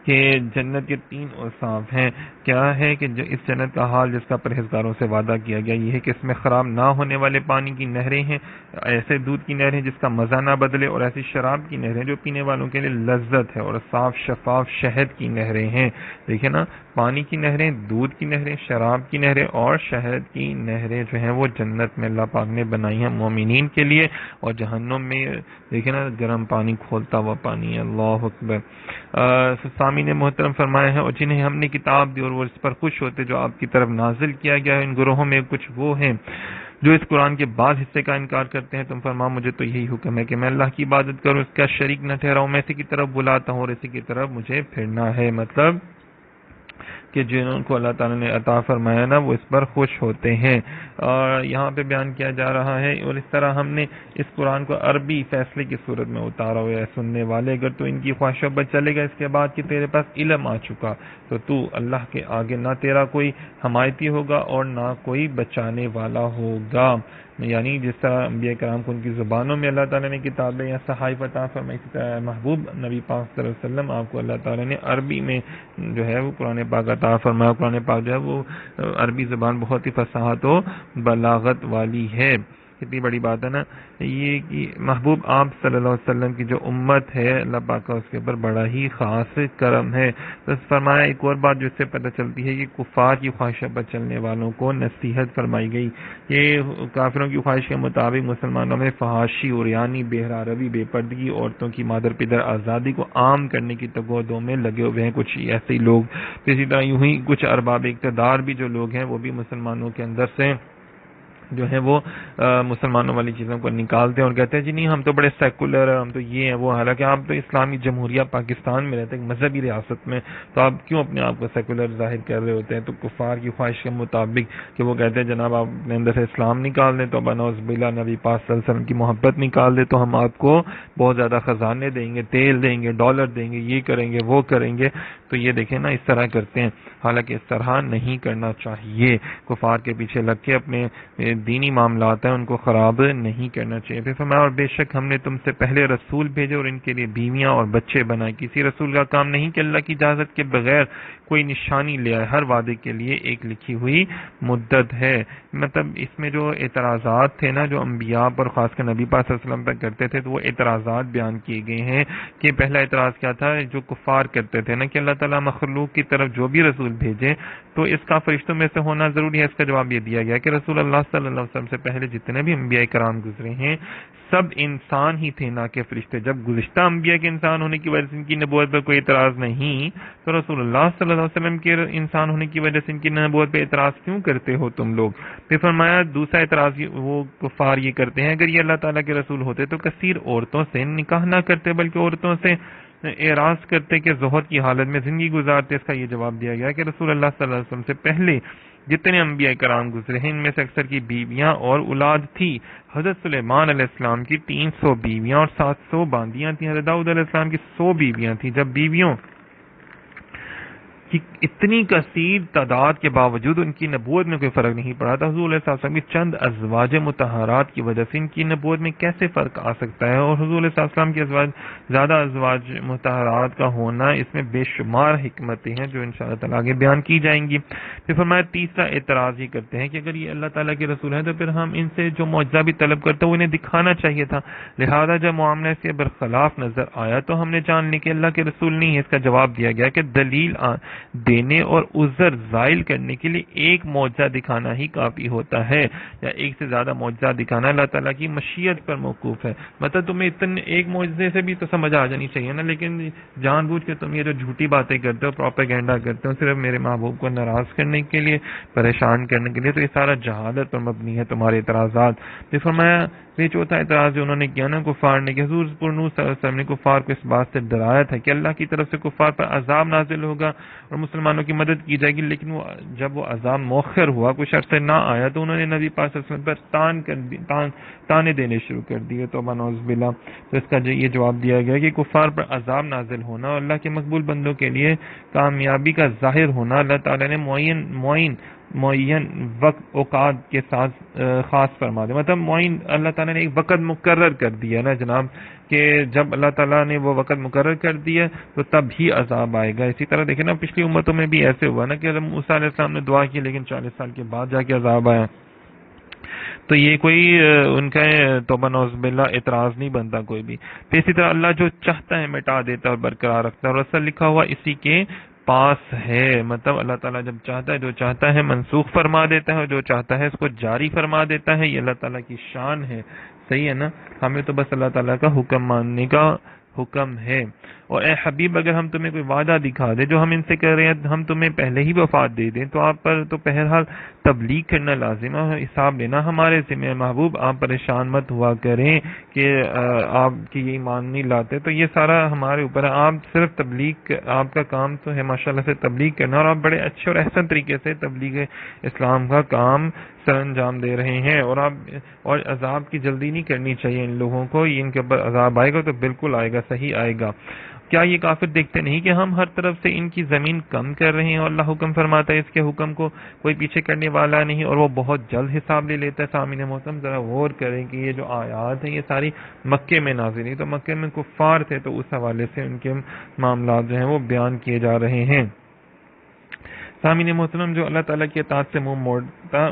کہ جنت کے 3 اوصاف ہیں۔ کیا ہے کہ اس جنت کا حال جس کا پرہیزگاروں سے وعدہ کیا گیا یہ ہے کہ اس میں خراب نہ ہونے والے پانی کی نہریں ہیں، ایسے دودھ کی نہریں جس کا مزہ نہ بدلے، اور ایسی شراب کی نہریں جو پینے والوں کے لیے لذت ہے، اور صاف شفاف شہد کی نہریں ہیں۔ دیکھیں نا، پانی کی نہریں، دودھ کی نہریں، شراب کی نہریں اور شہد کی نہریں جو ہیں وہ جنت میں اللہ پاک نے بنائی ہیں مومنین کے لیے، اور جہنم میں دیکھیں نا گرم پانی، کھولتا ہوا پانی۔ اللہ اکبر۔ سامعین محترم فرمائے ہیں اور جنہیں ہم نے کتاب دی اور وہ اس پر خوش ہوتے جو آپ کی طرف نازل کیا گیا ہے، ان گروہوں میں کچھ وہ ہیں جو اس قرآن کے بعض حصے کا انکار کرتے ہیں۔ تم فرما مجھے تو یہی حکم ہے کہ میں اللہ کی عبادت کروں، اس کا شریک نہ ٹھہراؤں، میں اسی کی طرف بلاتا ہوں اور اسی کی طرف مجھے پھرنا ہے۔ مطلب کہ جنہوں کو اللہ تعالیٰ نے عطا فرمایا نا وہ اس پر خوش ہوتے ہیں. اور یہاں پہ بیان کیا جا رہا ہے اور اس طرح ہم نے اس قرآن کو عربی فیصلے کی صورت میں اتارا ہوا ہے. سننے والے اگر تو ان کی خواہشوں پر چلے گا اس کے بعد کہ تیرے پاس علم آ چکا تو اللہ کے آگے نہ تیرا کوئی حمایتی ہوگا اور نہ کوئی بچانے والا ہوگا. یعنی جس طرح انبیاء کرام کو ان کی زبانوں میں اللہ تعالیٰ نے کتابیں یا صحائف عطا فرمائی، اسی طرح محبوب نبی پاک صلی اللہ علیہ وسلم آپ کو اللہ تعالیٰ نے عربی میں جو ہے وہ قرآن پاک عطا فرمایا. قرآن پاک جو ہے وہ عربی زبان بہت ہی فصاحت و بلاغت والی ہے. کتنی بڑی بات ہے نا یہ کہ محبوب آپ صلی اللہ علیہ وسلم کی جو امت ہے اللہ پاک کا اس کے اوپر بڑا ہی خاص کرم ہے. بس فرمایا ایک اور بات جو اس سے پتہ چلتی ہے کہ کفار کی خواہشوں پر چلنے والوں کو نصیحت فرمائی گئی. یہ کافروں کی خواہش کے مطابق مسلمانوں میں فحاشی، عریانی، بہرا روی، بے پردگی، عورتوں کی مادر پدر آزادی کو عام کرنے کی تگودوں میں لگے ہوئے ہیں کچھ ایسے ہی لوگ. اسی طرح یوں ہی کچھ ارباب اقتدار بھی جو لوگ ہیں وہ بھی مسلمانوں کے اندر سے جو ہے وہ مسلمانوں والی چیزوں کو نکالتے ہیں اور کہتے ہیں جی نہیں ہم تو بڑے سیکولر ہیں، ہم تو یہ ہیں وہ. حالانکہ آپ تو اسلامی جمہوریہ پاکستان میں رہتے ہیں، ایک مذہبی ریاست میں، تو آپ کیوں اپنے آپ کو سیکولر ظاہر کر رہے ہوتے ہیں؟ تو کفار کی خواہش کے مطابق کہ وہ کہتے ہیں جناب آپ اپنے اندر سے اسلام نکال دیں تو بنعوذ باللہ نبی پاک صلی اللہ علیہ وسلم کی محبت نکال دیں تو ہم آپ کو بہت زیادہ خزانے دیں گے، تیل دیں گے، ڈالر دیں گے، یہ کریں گے وہ کریں گے. تو یہ دیکھیں نا اس طرح کرتے ہیں، حالانکہ اس طرح نہیں کرنا چاہیے. کفار کے پیچھے لگ کے اپنے دینی معاملات ہیں ان کو خراب نہیں کرنا چاہیے. پھر فرمایا اور بے شک ہم نے تم سے پہلے رسول بھیجے اور ان کے لیے بیویاں اور بچے بنائے. کسی رسول کا کام نہیں کہ اللہ کی اجازت کے بغیر کوئی نشانی لے آئے. ہر وعدے کے لیے ایک لکھی ہوئی مدت ہے. مطلب اس میں جو اعتراضات تھے نا جو انبیاء پر خاص کر نبی پاک صلی اللہ علیہ وسلم پر کرتے تھے تو وہ اعتراضات بیان کیے گئے ہیں. کہ پہلا اعتراض کیا تھا جو کفار کرتے تھے نا کہ اللہ تعالیٰ مخلوق کی طرف جو بھی رسول بھیجے تو اس کا فرشتوں میں سے ہونا ضروری ہے. اس کا جواب یہ دیا گیا کہ رسول اللہ صلی اللہ علیہ وسلم سے پہلے جتنے بھی انبیاء کرام گزرے ہیں سب انسان ہی تھے نہ کہ فرشتے. جب گزشتہ انبیاء کے انسان ہونے کی وجہ سے ان کی نبوت پر کوئی اعتراض نہیں تو رسول اللہ صلی اللہ علیہ وسلم کے انسان ہونے کی وجہ سے ان کی نبوت پہ اعتراض کیوں کرتے ہو تم لوگ؟ پھر فرمایا دوسرا اعتراض وہ کفار یہ کرتے ہیں اگر یہ اللہ تعالیٰ کے رسول ہوتے تو کثیر عورتوں سے نکاح نہ کرتے بلکہ عورتوں سے اعراض کرتے کہ زہد کی حالت میں زندگی گزارتے. اس کا یہ جواب دیا گیا کہ رسول اللہ صلی اللہ علیہ وسلم سے پہلے جتنے انبیاء کرام گزرے ہیں ان میں سے اکثر کی بیویاں اور اولاد تھی. حضرت سلیمان علیہ السلام کی 300 بیویاں اور 700 باندیاں تھیں. حضرت داؤد علیہ السلام کی 100 بیویاں تھیں. جب بیویوں کہ اتنی کثیر تعداد کے باوجود ان کی نبوت میں کوئی فرق نہیں پڑا تھا. حضور علیہ السلام کی چند ازواج مطہرات کی وجہ سے ان کی نبوت میں کیسے فرق آ سکتا ہے؟ اور حضور علیہ السلام کی زیادہ ازواج مطہرات کا ہونا اس میں بے شمار حکمتیں ہیں جو انشاءاللہ تعالیٰ آگے بیان کی جائیں گی. پھر فرمایا تیسرا اعتراض یہ کرتے ہیں کہ اگر یہ اللہ تعالیٰ کے رسول ہیں تو پھر ہم ان سے جو معجزہ بھی طلب کرتے ہیں وہ انہیں دکھانا چاہیے تھا. لہذا جب معاملے سے برخلاف نظر آیا تو ہم نے جان لی کہ اللہ کے رسول نہیں ہے. اس کا جواب دیا گیا کہ دلیل دینے اور عذر زائل کرنے کے لیے ایک معجزہ دکھانا ہی کافی ہوتا ہے یا ایک سے زیادہ معجزہ دکھانا اللہ تعالیٰ کی مشیت پر موقوف ہے. مطلب تمہیں اتنے ایک معجزے سے بھی تو سمجھ آ جانی چاہیے نا، لیکن جان بوجھ کے تم یہ جو جھوٹی باتیں کرتے ہو پروپیگنڈا کرتے ہو صرف میرے محبوب کو ناراض کرنے کے لیے پریشان کرنے کے لیے، تو یہ سارا جہالت پر مبنی ہے تمہارے اعتراضات. پھر فرمایا یہ چوتھا اعتراض جو انہوں نے کیا نا کفار نے کہ حضور پرنور صلی اللہ علیہ وسلم نے کفار کو اس بات سے ڈرایا تھا کہ اللہ کی طرف سے کفار پر عذاب نازل ہوگا اور مسلمانوں کی مدد کی جائے گی، لیکن جب وہ عذاب مؤخر ہوا کچھ عرصے نہ آیا تو انہوں نے نبی پاک صلی اللہ علیہ وسلم پر تانے دینے شروع کر دیے. تو نعوذ باللہ. تو اس کا یہ جواب دیا گیا کہ کفار پر عذاب نازل ہونا اور اللہ کے مقبول بندوں کے لیے کامیابی کا ظاہر ہونا اللہ تعالیٰ نے معین وقت اوقات کے ساتھ خاص فرما دیا. مطلب معین اللہ تعالیٰ نے ایک وقت مقرر کر دیا نا جناب کہ جب اللہ تعالیٰ نے وہ وقت مقرر کر دیا تو تب ہی عذاب آئے گا. اسی طرح دیکھیں نا پچھلی امتوں میں بھی ایسے ہوا نا کہ جب موسیٰ علیہ السلام نے دعا کی لیکن 40 سال کے بعد جا کے عذاب آیا. تو یہ کوئی ان کا توبہ نعوذ باللہ اعتراض نہیں بنتا کوئی بھی. پھر اسی طرح اللہ جو چاہتا ہے مٹا دیتا ہے اور برقرار رکھتا ہے اور اصل لکھا ہوا اسی کے پاس ہے. مطلب اللہ تعالیٰ جب چاہتا ہے جو چاہتا ہے منسوخ فرما دیتا ہے اور جو چاہتا ہے اس کو جاری فرما دیتا ہے. یہ اللہ تعالیٰ کی شان ہے. صحیح ہے نا؟ ہمیں تو بس اللہ تعالیٰ کا حکم ماننے کا حکم ہے. اور اے حبیب اگر ہم تمہیں کوئی وعدہ دکھا دیں جو ہم ان سے کر رہے ہیں ہم تمہیں پہلے ہی وفات دے دیں تو آپ پر تو بہرحال تبلیغ کرنا لازم ہے، حساب لینا ہمارے ذمہ۔ محبوب آپ پریشان مت ہوا کریں کہ آپ کی یہ ایمان نہیں لاتے، تو یہ سارا ہمارے اوپر ہے، آپ صرف تبلیغ، آپ کا کام تو ہے ماشاءاللہ سے تبلیغ کرنا، اور آپ بڑے اچھے اور احسن طریقے سے تبلیغ اسلام کا کام سر انجام دے رہے ہیں، اور عذاب کی جلدی نہیں کرنی چاہیے ان لوگوں کو، ان کے اوپر عذاب آئے گا تو بالکل آئے گا، صحیح آئے گا۔ کیا یہ کافر دیکھتے نہیں کہ ہم ہر طرف سے ان کی زمین کم کر رہے ہیں، اور اللہ حکم فرماتا ہے اس کے حکم کو کوئی پیچھے کرنے والا نہیں، اور وہ بہت جلد حساب لے لیتا ہے۔ سامعین محترم ذرا غور کریں کہ یہ جو آیات ہیں یہ ساری مکے میں نازل ہوئی، تو مکے میں کفار تھے تو اس حوالے سے ان کے معاملات جو ہیں وہ بیان کیے جا رہے ہیں۔ سامعین محترم، جو اللہ تعالیٰ کی اطاعت سے منہ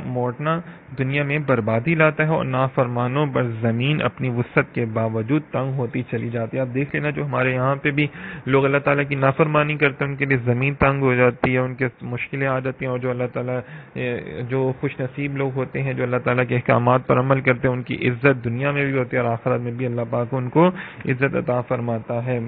موڑنا دنیا میں بربادی لاتا ہے، اور نافرمانوں پر زمین اپنی وسعت کے باوجود تنگ ہوتی چلی جاتی ہے۔ آپ دیکھ لینا جو ہمارے یہاں پہ بھی لوگ اللہ تعالیٰ کی نافرمانی کرتے ہیں ان کے لیے زمین تنگ ہو جاتی ہے، ان کے مشکلیں آ جاتی ہیں، اور جو اللہ تعالیٰ جو خوش نصیب لوگ ہوتے ہیں جو اللہ تعالیٰ کے احکامات پر عمل کرتے ہیں ان کی عزت دنیا میں بھی ہوتی ہے اور آخرت میں بھی اللہ پاک ان کو عزت عطا فرماتا ہے۔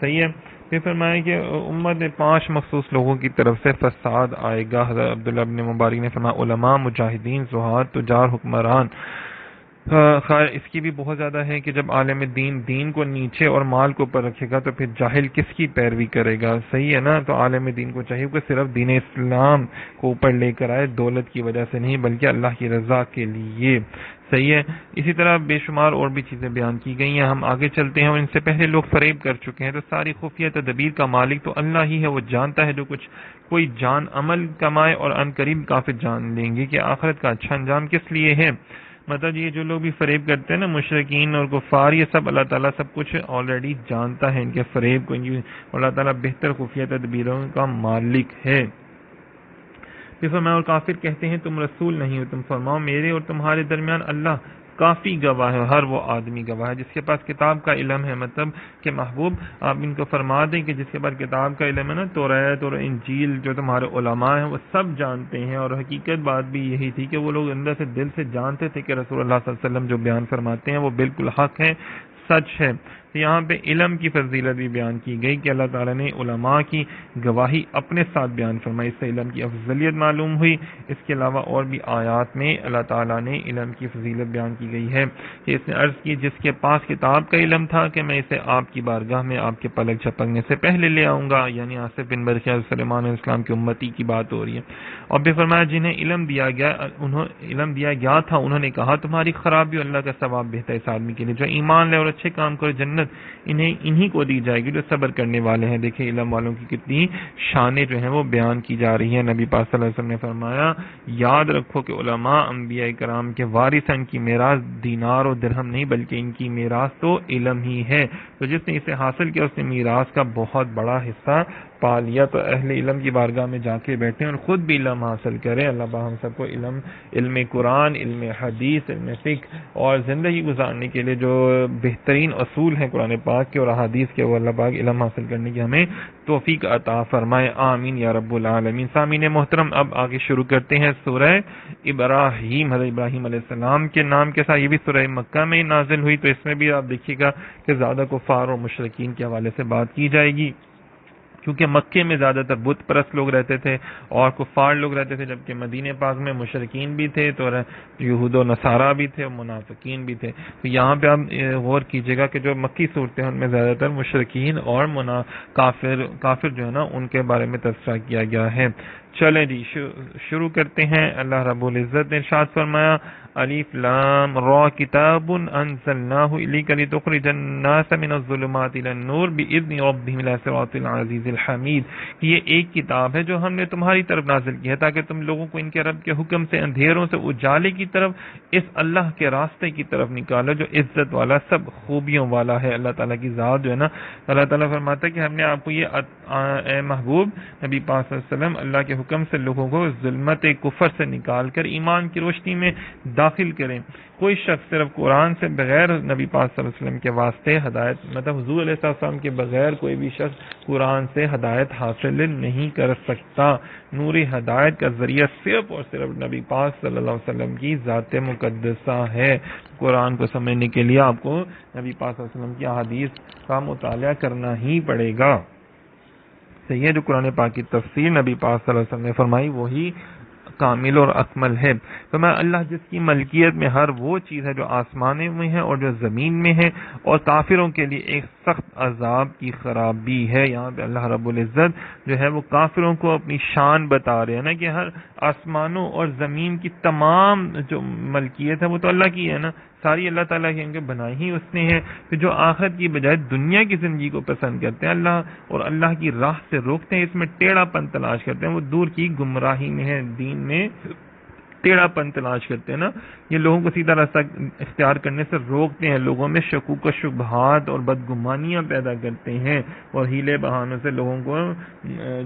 صحیح ہے۔ پھر فرمایا کہ امت میں 5 مخصوص لوگوں کی طرف سے فساد آئے گا۔ حضرت عبداللہ ابن مبارک نے فرمایا علماء، مجاہدین، زہاد، تجار، حکمران۔ خیر اس کی بھی بہت زیادہ ہے کہ جب عالم دین کو نیچے اور مال کو اوپر رکھے گا تو پھر جاہل کس کی پیروی کرے گا؟ صحیح ہے نا؟ تو عالم دین کو چاہیے کہ صرف دین اسلام کو اوپر لے کر آئے، دولت کی وجہ سے نہیں بلکہ اللہ کی رضا کے لیے۔ صحیح ہے۔ اسی طرح بے شمار اور بھی چیزیں بیان کی گئی ہیں، ہم آگے چلتے ہیں، اور ان سے پہلے لوگ فریب کر چکے ہیں، تو ساری خفیہ تدبیر کا مالک تو اللہ ہی ہے، وہ جانتا ہے جو کچھ کوئی جان عمل کمائے، اور ان قریب کافر جان لیں گے کہ آخرت کا اچھا انجام کس لیے ہے۔ مطلب یہ جو لوگ بھی فریب کرتے ہیں نا، مشرکین اور کفار، یہ سب اللہ تعالیٰ سب کچھ آلریڈی جانتا ہے ان کے فریب کو، اللہ تعالیٰ بہتر خفیہ تدبیروں کا مالک ہے۔ پھر فرمایا اور کافر کہتے ہیں تم رسول نہیں ہو، تم فرماؤ میرے اور تمہارے درمیان اللہ کافی گواہ ہے، ہر وہ آدمی گواہ ہے جس کے پاس کتاب کا علم ہے۔ مطلب کہ محبوب آپ ان کو فرما دیں کہ جس کے پاس کتاب کا علم ہے نا، توریت اور انجیل، جو تمہارے علماء ہیں وہ سب جانتے ہیں، اور حقیقت بات بھی یہی تھی کہ وہ لوگ اندر سے دل سے جانتے تھے کہ رسول اللہ صلی اللہ علیہ وسلم جو بیان فرماتے ہیں وہ بالکل حق ہے، سچ ہے۔ یہاں پہ علم کی فضیلت بھی بیان کی گئی کہ اللہ تعالیٰ نے علماء کی گواہی اپنے ساتھ بیان فرمائی، اس سے علم کی افضلیت معلوم ہوئی۔ اس کے علاوہ اور بھی آیات میں اللہ تعالیٰ نے علم کی فضیلت بیان کی گئی ہے کہ اس نے عرض کی جس کے پاس کتاب کا علم تھا کہ میں اسے آپ کی بارگاہ میں آپ کے پلک جھپکنے سے پہلے لے آؤں گا، یعنی آصف بن برقیہ سلیمان علیہ السلام کی امتی کی بات ہو رہی ہے۔ اور بھی فرمایا جنہیں علم دیا گیا تھا انہوں نے کہا تمہاری خرابی اللہ کا ثواب بہتر اس آدمی کے لیے جو ایمان لے اور اچھے کام کرے، جنت انہی کو دی جائے گی جو صبر کرنے والے ہیں۔ دیکھیں علم والوں کی کتنی شانیں جو ہیں وہ بیان کی جا رہی ہیں۔ نبی پاک صلی اللہ علیہ وسلم نے فرمایا یاد رکھو کہ علماء انبیاء کرام کے وارث ہیں، ان کی میراث دینار و درہم نہیں بلکہ ان کی میراث تو علم ہی ہے، تو جس نے اسے حاصل کیا اس نے میراث کا بہت بڑا حصہ پا لیا۔ تو اہل علم کی بارگاہ میں جا کے بیٹھیں اور خود بھی علم حاصل کریں۔ اللہ پاک ہم سب کو علم قرآن، علم حدیث، علم فقہ اور زندگی گزارنے کے لیے جو بہترین اصول ہیں قرآن پاک کے اور احادیث کے، وہ اللہ پاک علم حاصل کرنے کی ہمیں توفیق عطا فرمائے، آمین یا رب العالمین۔ سامعین محترم اب آگے شروع کرتے ہیں سورہ ابراہیم۔ حضرت ابراہیم علیہ السلام کے نام کے ساتھ یہ بھی سورہ مکہ میں نازل ہوئی، تو اس میں بھی آپ دیکھیے گا کہ زیادہ کفار اور مشرکین کے حوالے سے بات کی جائے گی، کیونکہ مکے میں زیادہ تر بت پرست لوگ رہتے تھے اور کفار لوگ رہتے تھے، جبکہ مدینہ پاک میں مشرکین بھی تھے تو یہود و نصارہ بھی تھے اور منافقین بھی تھے۔ تو یہاں پہ آپ غور کیجئے گا کہ جو مکی صورتیں ہیں ان میں زیادہ تر مشرکین اور کافر جو ہے نا ان کے بارے میں تذکرہ کیا گیا ہے۔ چلیں جی شروع کرتے ہیں۔ اللہ رب العزت نے ارشاد فرمایا الف لام را کتاب انزلناه الیک لتخرج الناس من الظلمات الى النور باذن ربهم الى صراط العزیز الحمید، کہ یہ ایک کتاب ہے جو ہم نے تمہاری طرف نازل کی ہے تاکہ تم لوگوں کو ان کے رب کے حکم سے اندھیروں سے اجالے کی طرف اس اللہ کے راستے کی طرف نکالو جو عزت والا سب خوبیوں والا ہے۔ اللہ تعالیٰ کی ذات جو ہے نا، اللہ تعالیٰ فرماتا ہے کہ ہم نے آپ کو یہ اے محبوب نبی پاک صلی اللہ علیہ وسلم اللہ کے حکم سے لوگوں کو ظلمت کفر سے نکال کر ایمان کی روشنی میں داخل کریں. کوئی شخص صرف قرآن سے بغیر نبی پاک صلی اللہ علیہ وسلم کے واسطے ہدایت مطلب حضور علیہ السلام کے بغیر کوئی بھی شخص قرآن سے ہدایت حاصل نہیں کر سکتا. نور ہدایت کا ذریعہ صرف اور صرف نبی پاک صلی اللہ علیہ وسلم کی ذات مقدسہ ہے. قرآن کو سمجھنے کے لیے آپ کو نبی پاک صلی اللہ علیہ وسلم کی احادیث کا مطالعہ کرنا ہی پڑے گا. صحیح ہے، جو قرآن پاک کی تفسیر نبی پاک صلی اللہ علیہ وسلم نے فرمائی وہی کامل اور اکمل ہے. تو میں اللہ جس کی ملکیت میں ہر وہ چیز ہے جو آسمانوں میں ہے اور جو زمین میں ہے، اور کافروں کے لیے ایک سخت عذاب کی خرابی ہے. یہاں پہ اللہ رب العزت جو ہے وہ کافروں کو اپنی شان بتا رہے ہیں نا، کہ ہر آسمانوں اور زمین کی تمام جو ملکیت ہے وہ تو اللہ کی ہے نا، ساری اللہ تعالیٰ کی بنائی ہی اس نے ہے. کہ جو آخرت کی بجائے دنیا کی زندگی کو پسند کرتے ہیں اللہ اور اللہ کی راہ سے روکتے ہیں، اس میں ٹیڑھا پن تلاش کرتے ہیں، وہ دور کی گمراہی میں ہے، دین میں ٹیڑھا پن تلاش کرتے ہیں نا. یہ لوگوں کو سیدھا راستہ اختیار کرنے سے روکتے ہیں، لوگوں میں شکوک و شبہات اور بدگمانیاں پیدا کرتے ہیں، اور ہیلے بہانوں سے لوگوں کو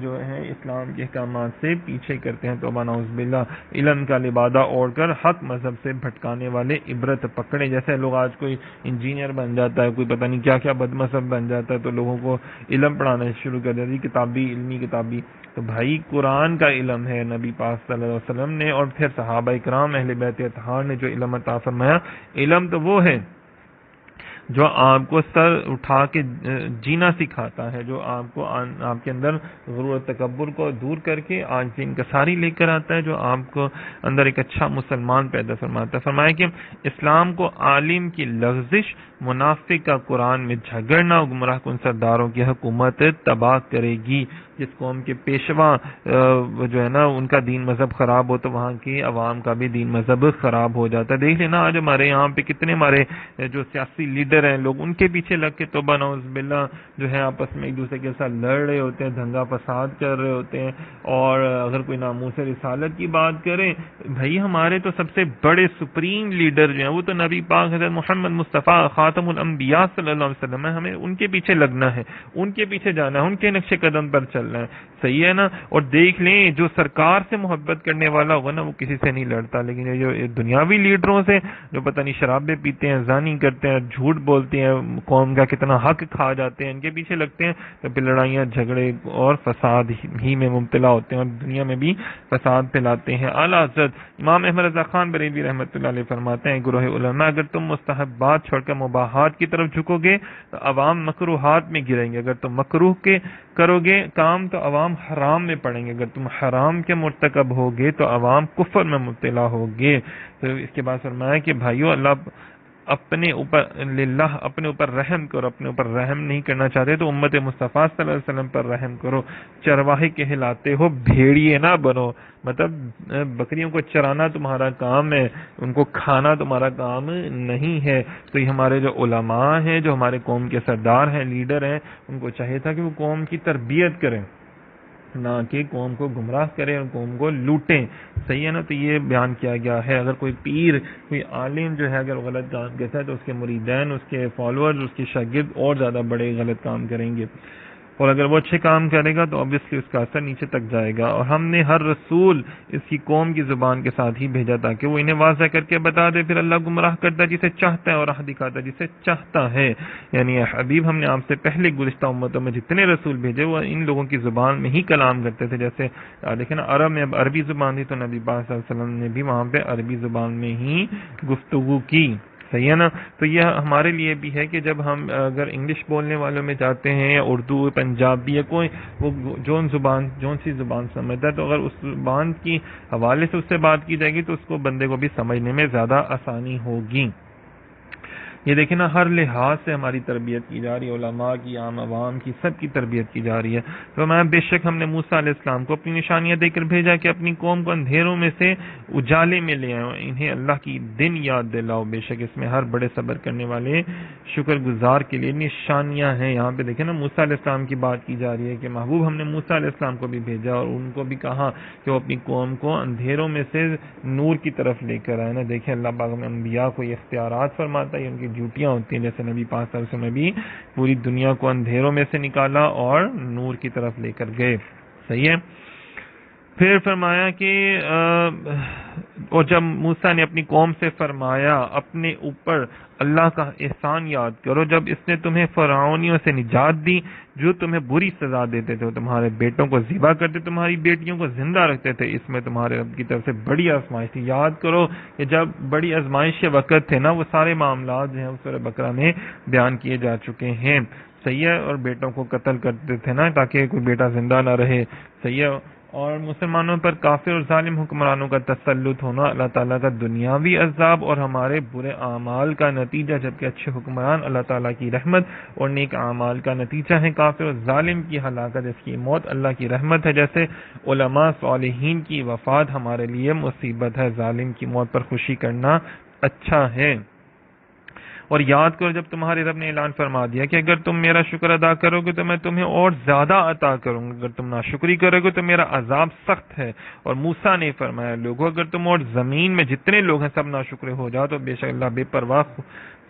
جو ہے اسلام کے احکامات سے پیچھے کرتے ہیں. توبہ نعوذ باللہ. علم کا لبادہ اوڑھ کر حق مذہب سے بھٹکانے والے عبرت پکڑے. جیسے لوگ آج کوئی انجینئر بن جاتا ہے، کوئی پتہ نہیں کیا کیا بد مذہب بن جاتا ہے، تو لوگوں کو علم پڑھانا شروع کر دیتی، کتابی علمی کتابی. تو بھائی قرآن کا علم ہے نبی پاک صلی اللہ علیہ وسلم نے، اور پھر صحابہ کرام اہل بیت اطہار نے جو علم عطا فرمایا. علم تو وہ ہے جو آپ کو سر اٹھا کے جینا سکھاتا ہے، جو آپ کو آپ کے اندر غرور تکبر کو دور کر کے آج انکساری لے کر آتا ہے، جو آپ کو اندر ایک اچھا مسلمان پیدا فرماتا ہے. فرمایا کہ اسلام کو عالم کی لغزش، منافق کا قرآن میں جھگڑنا اور گمراہ کن سرداروں کی حکومت تباہ کرے گی. جس قوم کے پیشوا جو ہے نا ان کا دین مذہب خراب ہو تو وہاں کی عوام کا بھی دین مذہب خراب ہو جاتا ہے. دیکھ لینا آج ہمارے یہاں پہ کتنے ہمارے جو سیاسی لیڈر ہیں، لوگ ان کے پیچھے لگ کے توبہ نعوذ باللہ جو ہے آپس میں ایک دوسرے کے ساتھ لڑ رہے ہوتے ہیں، دھنگا فساد کر رہے ہوتے ہیں. اور اگر کوئی ناموس رسالت کی بات کریں، بھائی ہمارے تو سب سے بڑے سپریم لیڈر جو ہیں وہ تو نبی پاک حضرت محمد مصطفیٰ خاتم الانبیاء صلی اللہ علیہ وسلم ہے. ہمیں ان کے پیچھے لگنا ہے، ان کے پیچھے جانا ہے، ان کے نقش قدم پر چلنا ہے. صحیح ہے نا. اور دیکھ لیں جو سرکار سے محبت کرنے والا ہوگا نا وہ کسی سے نہیں لڑتا، لیکن یہ جو دنیاوی لیڈروں سے جو پتہ نہیں شرابیں پیتے ہیں، زانی کرتے ہیں، جھوٹ بولتے ہیں، قوم کا کتنا حق کھا جاتے ہیں، ان کے پیچھے لگتے ہیں تو پھر لڑائیاں جھگڑے اور فساد ہی میں مبتلا ہوتے ہیں اور دنیا میں بھی فساد پھیلاتے ہیں. اعلیٰ حضرت امام احمد رضا خان بریلوی رحمۃ اللہ علیہ فرماتے ہیں، گروہ علماء اگر تم مستحبات چھوڑ کر مباحات کی طرف جھکو گے تو عوام مکروہات میں گریں گے، اگر تم مکروہ کے کرو گے کام تو عوام حرام میں پڑیں گے، اگر تم حرام کے مرتکب ہوگے تو عوام کفر میں مبتلا ہوگے. تو اس کے بعد فرمایا کہ بھائیو اللہ اپنے اوپر رحم کرو، اپنے اوپر رحم نہیں کرنا چاہتے تو امت مصطفیٰ صلی اللہ علیہ وسلم پر رحم کرو. چرواہے کہلاتے ہو، بھیڑیے نہ بنو. مطلب بکریوں کو چرانا تمہارا کام ہے، ان کو کھانا تمہارا کام نہیں ہے. تو یہ ہمارے جو علماء ہیں، جو ہمارے قوم کے سردار ہیں، لیڈر ہیں، ان کو چاہیے تھا کہ وہ قوم کی تربیت کریں، نہ کہ قوم کو گمراہ کریں اور قوم کو لوٹیں. صحیح ہے نا. تو یہ بیان کیا گیا ہے اگر کوئی پیر، کوئی عالم جو ہے اگر غلط کام کرتا ہے تو اس کے مریدین، اس کے فالوورز، اس کے شاگرد اور زیادہ بڑے غلط کام کریں گے، اور اگر وہ اچھے کام کرے گا تو obviously اس کا اثر نیچے تک جائے گا. اور ہم نے ہر رسول اس کی قوم کی زبان کے ساتھ ہی بھیجا تاکہ وہ انہیں واضح کر کے بتا دے. پھر اللہ گمراہ کرتا ہے جسے چاہتا ہے اور راہ دکھاتا ہے جسے چاہتا ہے. یعنی حبیب ہم نے آپ سے پہلے گزشتہ امتوں میں جتنے رسول بھیجے وہ ان لوگوں کی زبان میں ہی کلام کرتے تھے. جیسے دیکھیں نا عرب میں اب عربی زبان تھی تو نبی پاک صلی اللہ علیہ وسلم نے بھی وہاں پہ عربی زبان میں ہی گفتگو کی. صحیح ہے نا. تو یہ ہمارے لیے بھی ہے کہ جب ہم اگر انگلش بولنے والوں میں جاتے ہیں یا اردو، پنجابی یا کوئی وہ جون سی زبان سمجھتا ہے تو اگر اس زبان کی حوالے سے اس سے بات کی جائے گی تو اس کو بندے کو بھی سمجھنے میں زیادہ آسانی ہوگی. یہ دیکھیں نا ہر لحاظ سے ہماری تربیت کی جا رہی ہے، علماء کی، عام عوام کی، سب کی تربیت کی جا رہی ہے. تو میں بے شک ہم نے موسیٰ علیہ السلام کو اپنی نشانیاں دے کر بھیجا کہ اپنی قوم کو اندھیروں میں سے اجالے میں لے آؤ، انہیں اللہ کی دن یاد دلاؤ. بے شک اس میں ہر بڑے صبر کرنے والے شکر گزار کے لیے نشانیاں ہیں. یہاں پہ دیکھیں نا موسیٰ علیہ السلام کی بات کی جا رہی ہے کہ محبوب ہم نے موسیٰ علیہ السلام کو بھی بھیجا اور ان کو بھی کہا کہ وہ اپنی قوم کو اندھیروں میں سے نور کی طرف لے کر آئے نا. دیکھیں اللہ پاک میں انبیاء کو یہ اختیارات فرماتا ہے، ان کی ڈیوٹیاں ہوتی ہیں. جیسے نبی پاک صلی اللہ علیہ وسلم بھی پوری دنیا کو اندھیروں میں سے نکالا اور نور کی طرف لے کر گئے. صحیح ہے. پھر فرمایا کہ اور جب موسیٰ نے اپنی قوم سے فرمایا اپنے اوپر اللہ کا احسان یاد کرو، جب اس نے تمہیں فرعونیوں سے نجات دی جو تمہیں بری سزا دیتے تھے، تمہارے بیٹوں کو ذبح کرتے، تمہاری بیٹیوں کو زندہ رکھتے تھے، اس میں تمہارے رب کی طرف سے بڑی آزمائش تھی۔ یاد کرو کہ جب بڑی آزمائش کے وقت تھے نا، وہ سارے معاملات جو ہیں سورہ بقرہ میں بیان کیے جا چکے ہیں، صحیح ہے، اور بیٹوں کو قتل کرتے تھے نا تاکہ کوئی بیٹا زندہ نہ رہے، صحیح ہے، اور مسلمانوں پر کافر اور ظالم حکمرانوں کا تسلط ہونا اللہ تعالیٰ کا دنیاوی عذاب اور ہمارے برے اعمال کا نتیجہ، جبکہ اچھے حکمران اللہ تعالیٰ کی رحمت اور نیک اعمال کا نتیجہ ہیں۔ کافر اور ظالم کی ہلاکت، اس کی موت اللہ کی رحمت ہے، جیسے علماء صالحین کی وفات ہمارے لیے مصیبت ہے، ظالم کی موت پر خوشی کرنا اچھا ہے۔ اور یاد کرو جب تمہارے رب نے اعلان فرما دیا کہ اگر تم میرا شکر ادا کرو گے تو میں تمہیں اور زیادہ عطا کروں گا، اگر تم ناشکری کرو گے تو میرا عذاب سخت ہے۔ اور موسیٰ نے فرمایا لوگوں اگر تم اور زمین میں جتنے لوگ ہیں سب ناشکرے ہو جاؤ تو بے شک اللہ بے پرواہ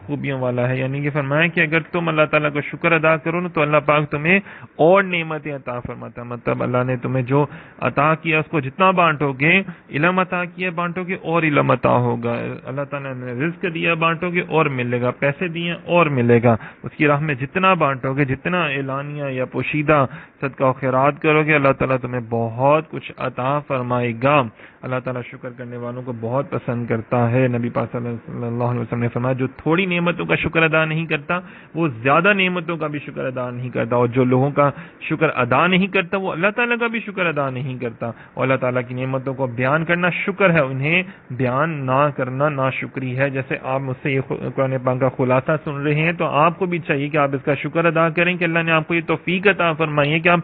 خوبیوں والا ہے، یعنی کہ فرمایا کہ اگر تم اللہ تعالیٰ کو شکر ادا کرو نا تو اللہ پاک تمہیں اور نعمتیں عطا فرماتا ہے، مطلب اللہ نے تمہیں جو عطا کیا اس کو جتنا بانٹو گے، علم عطا کیا بانٹو گے اور علم عطا ہوگا، اللہ تعالیٰ نے رزق دیا بانٹو گے اور ملے گا، پیسے دیے اور ملے گا، اس کی راہ میں جتنا بانٹو گے، جتنا اعلانیہ یا پوشیدہ صدقہ و خیرات کرو گے، اللہ تعالیٰ تمہیں بہت کچھ عطا فرمائے گا۔ اللہ تعالیٰ شکر کرنے والوں کو بہت پسند کرتا ہے۔ نبی پاک صلی اللہ علیہ وسلم نے فرمایا جو تھوڑی نعمتوں کا شکر ادا نہیں کرتا وہ زیادہ نعمتوں کا بھی شکر ادا نہیں کرتا، اور جو لوگوں کا شکر ادا نہیں کرتا وہ اللہ تعالیٰ کا بھی شکر ادا نہیں کرتا۔ اور اللہ تعالیٰ کی نعمتوں کو بیان کرنا شکر ہے، انہیں بیان نہ کرنا ناشکری ہے۔ جیسے آپ مجھ سے یہ قرآن پاک کا خلاصہ سن رہے ہیں تو آپ کو بھی چاہیے کہ آپ اس کا شکر ادا کریں کہ اللہ نے آپ کو یہ توفیق عطا فرمائی ہے کہ آپ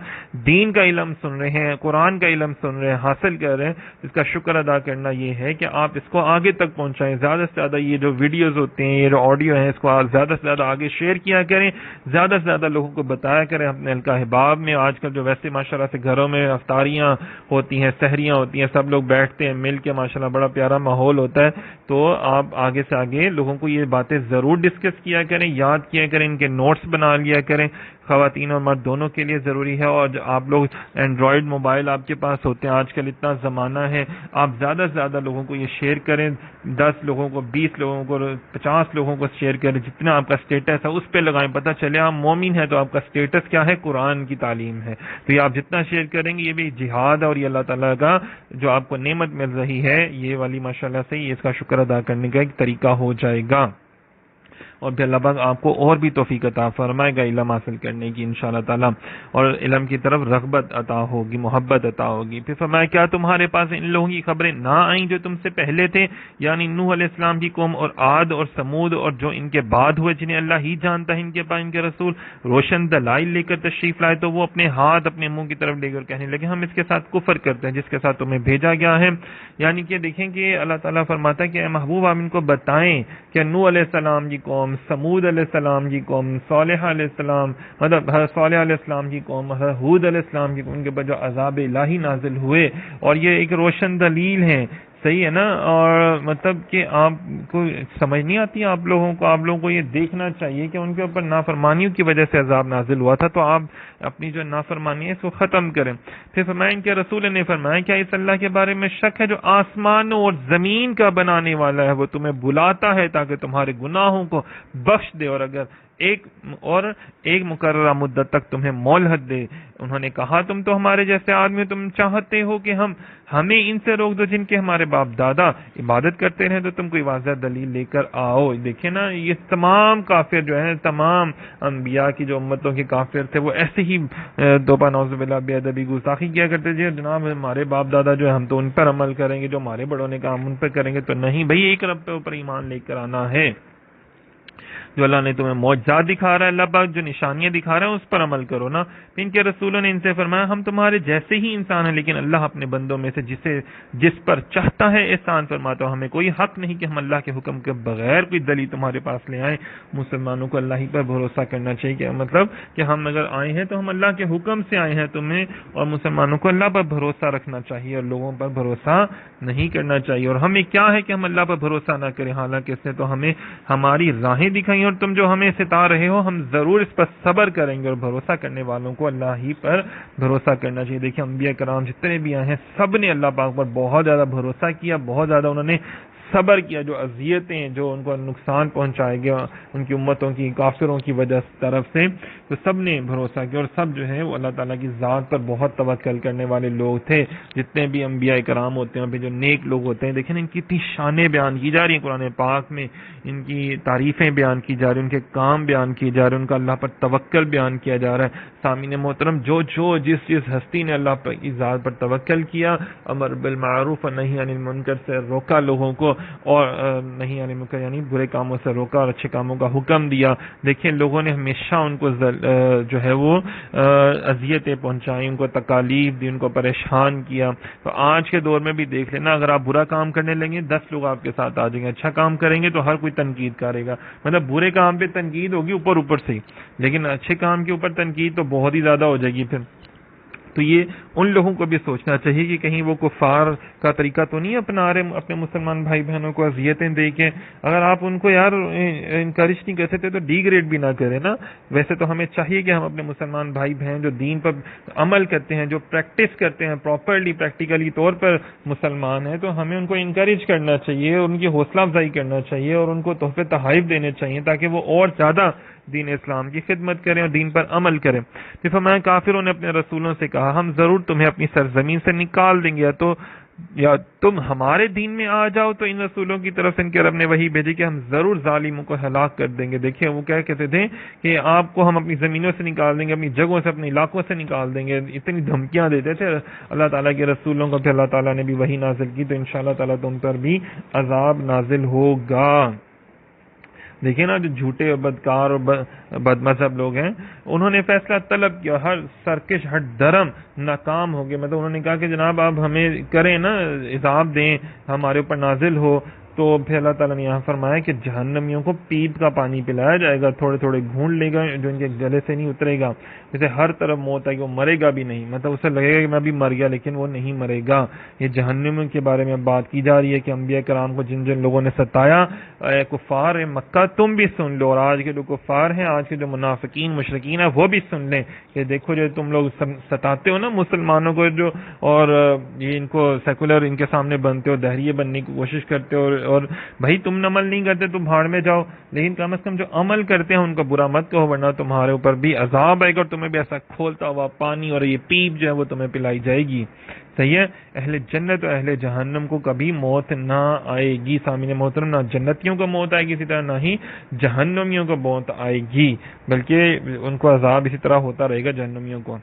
دین کا علم سن رہے ہیں، قرآن کا علم سن رہے ہیں، حاصل کر رہے ہیں۔ اس کا شکر ادا کرنا یہ ہے کہ آپ اس کو آگے تک پہنچائیں، زیادہ سے زیادہ یہ جو ویڈیوز ہوتے ہیں، یہ جو آڈیو ہیں، اس کو آپ زیادہ سے زیادہ آگے شیئر کیا کریں، زیادہ سے زیادہ لوگوں کو بتایا کریں اپنے حلقہ احباب میں۔ آج کل جو ویسے ماشاءاللہ سے گھروں میں افطاریاں ہوتی ہیں، سحریاں ہوتی ہیں، سب لوگ بیٹھتے ہیں مل کے، ماشاءاللہ بڑا پیارا ماحول ہوتا ہے، تو آپ آگے سے آگے لوگوں کو یہ باتیں ضرور ڈسکس کیا کریں، یاد کیا کریں، ان کے نوٹس بنا لیا کریں، خواتین اور مرد دونوں کے لیے ضروری ہے۔ اور آپ لوگ اینڈرائڈ موبائل آپ کے پاس ہوتے ہیں، آج کل اتنا زمانہ ہے، آپ زیادہ سے زیادہ لوگوں کو یہ شیئر کریں، 10 لوگوں کو، 20 لوگوں کو، 50 لوگوں کو شیئر کریں، جتنا آپ کا اسٹیٹس ہے اس پہ لگائیں، پتہ چلے آپ مومن ہیں تو آپ کا اسٹیٹس کیا ہے، قرآن کی تعلیم ہے، تو یہ آپ جتنا شیئر کریں گے یہ بھی جہاد ہے، اور یہ اللہ تعالیٰ کا جو آپ کو نعمت مل رہی ہے یہ والی ماشاءاللہ سے یہ اس کا شکر ادا کرنے کا ایک طریقہ ہو جائے گا، اور پھر اللہ پاک آپ کو اور بھی توفیق عطا فرمائے گا علم حاصل کرنے کی انشاءاللہ تعالی، اور علم کی طرف رغبت عطا ہوگی، محبت عطا ہوگی۔ پھر فرمایا کیا تمہارے پاس ان لوگوں کی خبریں نہ آئیں جو تم سے پہلے تھے، یعنی نوح علیہ السلام کی قوم اور عاد اور سمود اور جو ان کے بعد ہوئے، جنہیں اللہ ہی جانتا ہے، ان کے پاس ان کے رسول روشن دلائل لے کر تشریف لائے تو وہ اپنے ہاتھ اپنے منہ کی طرف لے کر کہنے لگے ہم اس کے ساتھ کفر کرتے ہیں جس کے ساتھ تمہیں بھیجا گیا ہے۔ یعنی کہ دیکھیں کہ اللہ تعالیٰ فرماتا ہے کہ اے محبوب آپ ان کو بتائیں کہ نوح علیہ السلام کی قوم، سمود علیہ السلام کی قوم، صالح علیہ السلام مطلب صالح علیہ السلام کی قوم، ہود علیہ السلام کی قوم، ان کے بعد جو عذاب الہی نازل ہوئے، اور یہ ایک روشن دلیل ہے، صحیح ہے نا، اور مطلب کہ آپ کو سمجھ نہیں آتی آپ لوگوں کو یہ دیکھنا چاہیے کہ ان کے اوپر نافرمانیوں کی وجہ سے عذاب نازل ہوا تھا، تو آپ اپنی جو نافرمانی ہے اس کو ختم کریں۔ پھر فرمایا ان کے رسول نے فرمایا کیا اس اللہ کے بارے میں شک ہے جو آسمانوں اور زمین کا بنانے والا ہے، وہ تمہیں بلاتا ہے تاکہ تمہارے گناہوں کو بخش دے اور اگر ایک مقررہ مدت تک تمہیں مہلت دے۔ انہوں نے کہا تم تو ہمارے جیسے آدمی، تم چاہتے ہو کہ ہمیں ان سے روک دو جن کے ہمارے باپ دادا عبادت کرتے رہے، تو تم کوئی واضح دلیل لے کر آؤ۔ دیکھیں نا یہ تمام کافر جو ہیں، تمام انبیاء کی جو امتوں کے کافر تھے وہ ایسے ہی دوبا نعوذ باللہ بے ادبی گستاخی کیا کرتے تھے، جناب ہمارے باپ دادا جو ہے ہم تو ان پر عمل کریں گے، جو ہمارے بڑوں نے کہا ہم ان پر کریں گے، تو نہیں بھائی، ایک رب کے اوپر ایمان لے کر آنا ہے۔ جو اللہ نے تمہیں معجزات دکھا رہا ہے، اللہ پاک جو نشانیاں دکھا رہا ہے اس پر عمل کرو نا۔ ان کے رسولوں نے ان سے فرمایا ہم تمہارے جیسے ہی انسان ہیں، لیکن اللہ اپنے بندوں میں سے جس پر چاہتا ہے احسان فرماتا ہے، ہمیں کوئی حق نہیں کہ ہم اللہ کے حکم کے بغیر کوئی دلیل تمہارے پاس لے آئیں۔ مسلمانوں کو اللہ ہی پر بھروسہ کرنا چاہیے، کہ مطلب کہ ہم اگر آئے ہیں تو ہم اللہ کے حکم سے آئے ہیں تمہیں، اور مسلمانوں کو اللہ پر بھروسہ رکھنا چاہیے اور لوگوں پر بھروسہ نہیں کرنا چاہیے۔ اور ہمیں کیا ہے کہ ہم اللہ پر بھروسہ نہ کریں، حالانکہ اس نے تو ہمیں ہماری راہیں دکھائی نہیں اور تم جو ہمیں ستا رہے ہو ہم ضرور اس پر صبر کریں گے. اور بھروسہ کرنے والوں کو اللہ ہی پر بھروسہ کرنا چاہیے. دیکھیں انبیاء کرام جتنے بھی آئے ہیں سب نے اللہ پاک پر بہت زیادہ بھروسہ کیا, بہت زیادہ انہوں نے صبر کیا. جو اذیتیں جو ان کو نقصان پہنچائے گیا ان کی امتوں کی کافروں کی وجہ طرف سے, تو سب نے بھروسہ کیا اور سب جو ہے وہ اللہ تعالیٰ کی ذات پر بہت توکل کرنے والے لوگ تھے. جتنے بھی انبیاء کرام ہوتے ہیں جو نیک لوگ ہوتے ہیں, دیکھیں ان کی اتنی شانیں بیان کی جا رہی ہیں قرآن پاک میں, ان کی تعریفیں بیان کی جا رہی ہیں, ان کے کام بیان کیے جا رہے ہیں, ان کا اللہ پر توکل بیان کیا جا رہا ہے. سامعین محترم, جس ہستی نے اللہ کی ذات پر توکل کیا, امر بالمعروف اور نہی عن المنکر سے روکا لوگوں کو, اور نہیں عن المنکر یعنی برے کاموں سے روکا اور اچھے کاموں کا حکم دیا. دیکھیں لوگوں نے ہمیشہ ان کو جو ہے وہ اذیتیں پہنچائیں, ان کو تکالیف دی, ان کو پریشان کیا. تو آج کے دور میں بھی دیکھ لینا, اگر آپ برا کام کرنے لگیں 10 لوگ آپ کے ساتھ آ جائیں گے, اچھا کام کریں گے تو ہر کوئی تنقید کرے گا. مطلب برے کام پہ تنقید ہوگی اوپر سے, لیکن اچھے کام کے اوپر تنقید تو بہت ہی زیادہ ہو جائے گی پھر. تو یہ ان لوگوں کو بھی سوچنا چاہیے کہ کہیں وہ کفار کا طریقہ تو نہیں اپنا رہے اپنے مسلمان بھائی بہنوں کو اذیتیں دے کے. اگر آپ ان کو یار انکریج نہیں کر سکتے تو ڈی گریڈ بھی نہ کریں نا. ویسے تو ہمیں چاہیے کہ ہم اپنے مسلمان بھائی بہن جو دین پر عمل کرتے ہیں, جو پریکٹس کرتے ہیں پراپرلی پریکٹیکلی طور پر مسلمان ہیں, تو ہمیں ان کو انکریج کرنا چاہیے, ان کی حوصلہ افزائی کرنا چاہیے اور ان کو تحفے تحائف دینے چاہیے تاکہ وہ اور زیادہ دین اسلام کی خدمت کریں اور دین پر عمل کریں. پھر فرمایا کافروں نے اپنے رسولوں سے کہا ہم ضرور تمہیں اپنی سرزمین سے نکال دیں گے, یا تم ہمارے دین میں آ جاؤ. تو ان رسولوں کی طرف سے ان کے رب نے وہی بھیجی کہ ہم ضرور ظالموں کو ہلاک کر دیں گے. دیکھیں وہ کیا کہتے تھے کہ آپ کو ہم اپنی زمینوں سے نکال دیں گے, اپنی جگہوں سے, اپنے علاقوں سے نکال دیں گے, اتنی دھمکیاں دیتے تھے اللہ تعالیٰ کے رسولوں کو. پھر اللہ تعالیٰ نے بھی وہی نازل کی, تو انشاءاللہ تعالیٰ تم پر بھی عذاب نازل ہوگا. دیکھیں نا جو جھوٹے اور بدکار اور بد مذہب لوگ ہیں, انہوں نے فیصلہ طلب کیا, ہر سرکش ہر درم ناکام ہو گئے. مطلب انہوں نے کہا کہ جناب آپ ہمیں کریں نا, عذاب دیں, ہمارے اوپر نازل ہو. تو پھر اللہ تعالیٰ نے یہاں فرمایا کہ جہنمیوں کو پیپ کا پانی پلایا جائے گا, تھوڑے تھوڑے گھونٹ لے گا جو ان کے گلے سے نہیں اترے گا. جیسے ہر طرف موت ہے کہ وہ مرے گا بھی نہیں, مطلب اسے لگے گا کہ میں ابھی مر گیا لیکن وہ نہیں مرے گا. یہ جہنمیوں کے بارے میں بات کی جا رہی ہے کہ انبیاء کرام کو جن جن لوگوں نے ستایا, اے کفار مکہ تم بھی سن لو, اور آج کے جو کفار ہیں, آج کے جو منافقین مشرکین ہیں وہ بھی سن لیں کہ دیکھو جو تم لوگ ستاتے ہو نا مسلمانوں کو, جو اور یہ ان کو سیکولر ان کے سامنے بنتے ہو, دہریے بننے کی کوشش کرتے ہو, اور بھائی تم عمل نہیں کرتے تو بھاڑ میں جاؤ, لیکن کم از کم جو عمل کرتے ہیں ان کا برا مت کہو, ورنہ تمہارے اوپر بھی عذاب آئے گا اور تمہیں بھی ایسا کھولتا ہوا پانی اور یہ پیپ جو ہے وہ تمہیں پلائی جائے گی. صحیح ہے, اہل جنت اور اہل جہنم کو کبھی موت نہ آئے گی. سامعین محترم, نہ جنتیوں کو موت آئے گی اسی طرح نہ ہی جہنمیوں کو موت آئے گی, بلکہ ان کو عذاب اسی طرح ہوتا رہے گا جہنمیوں کو.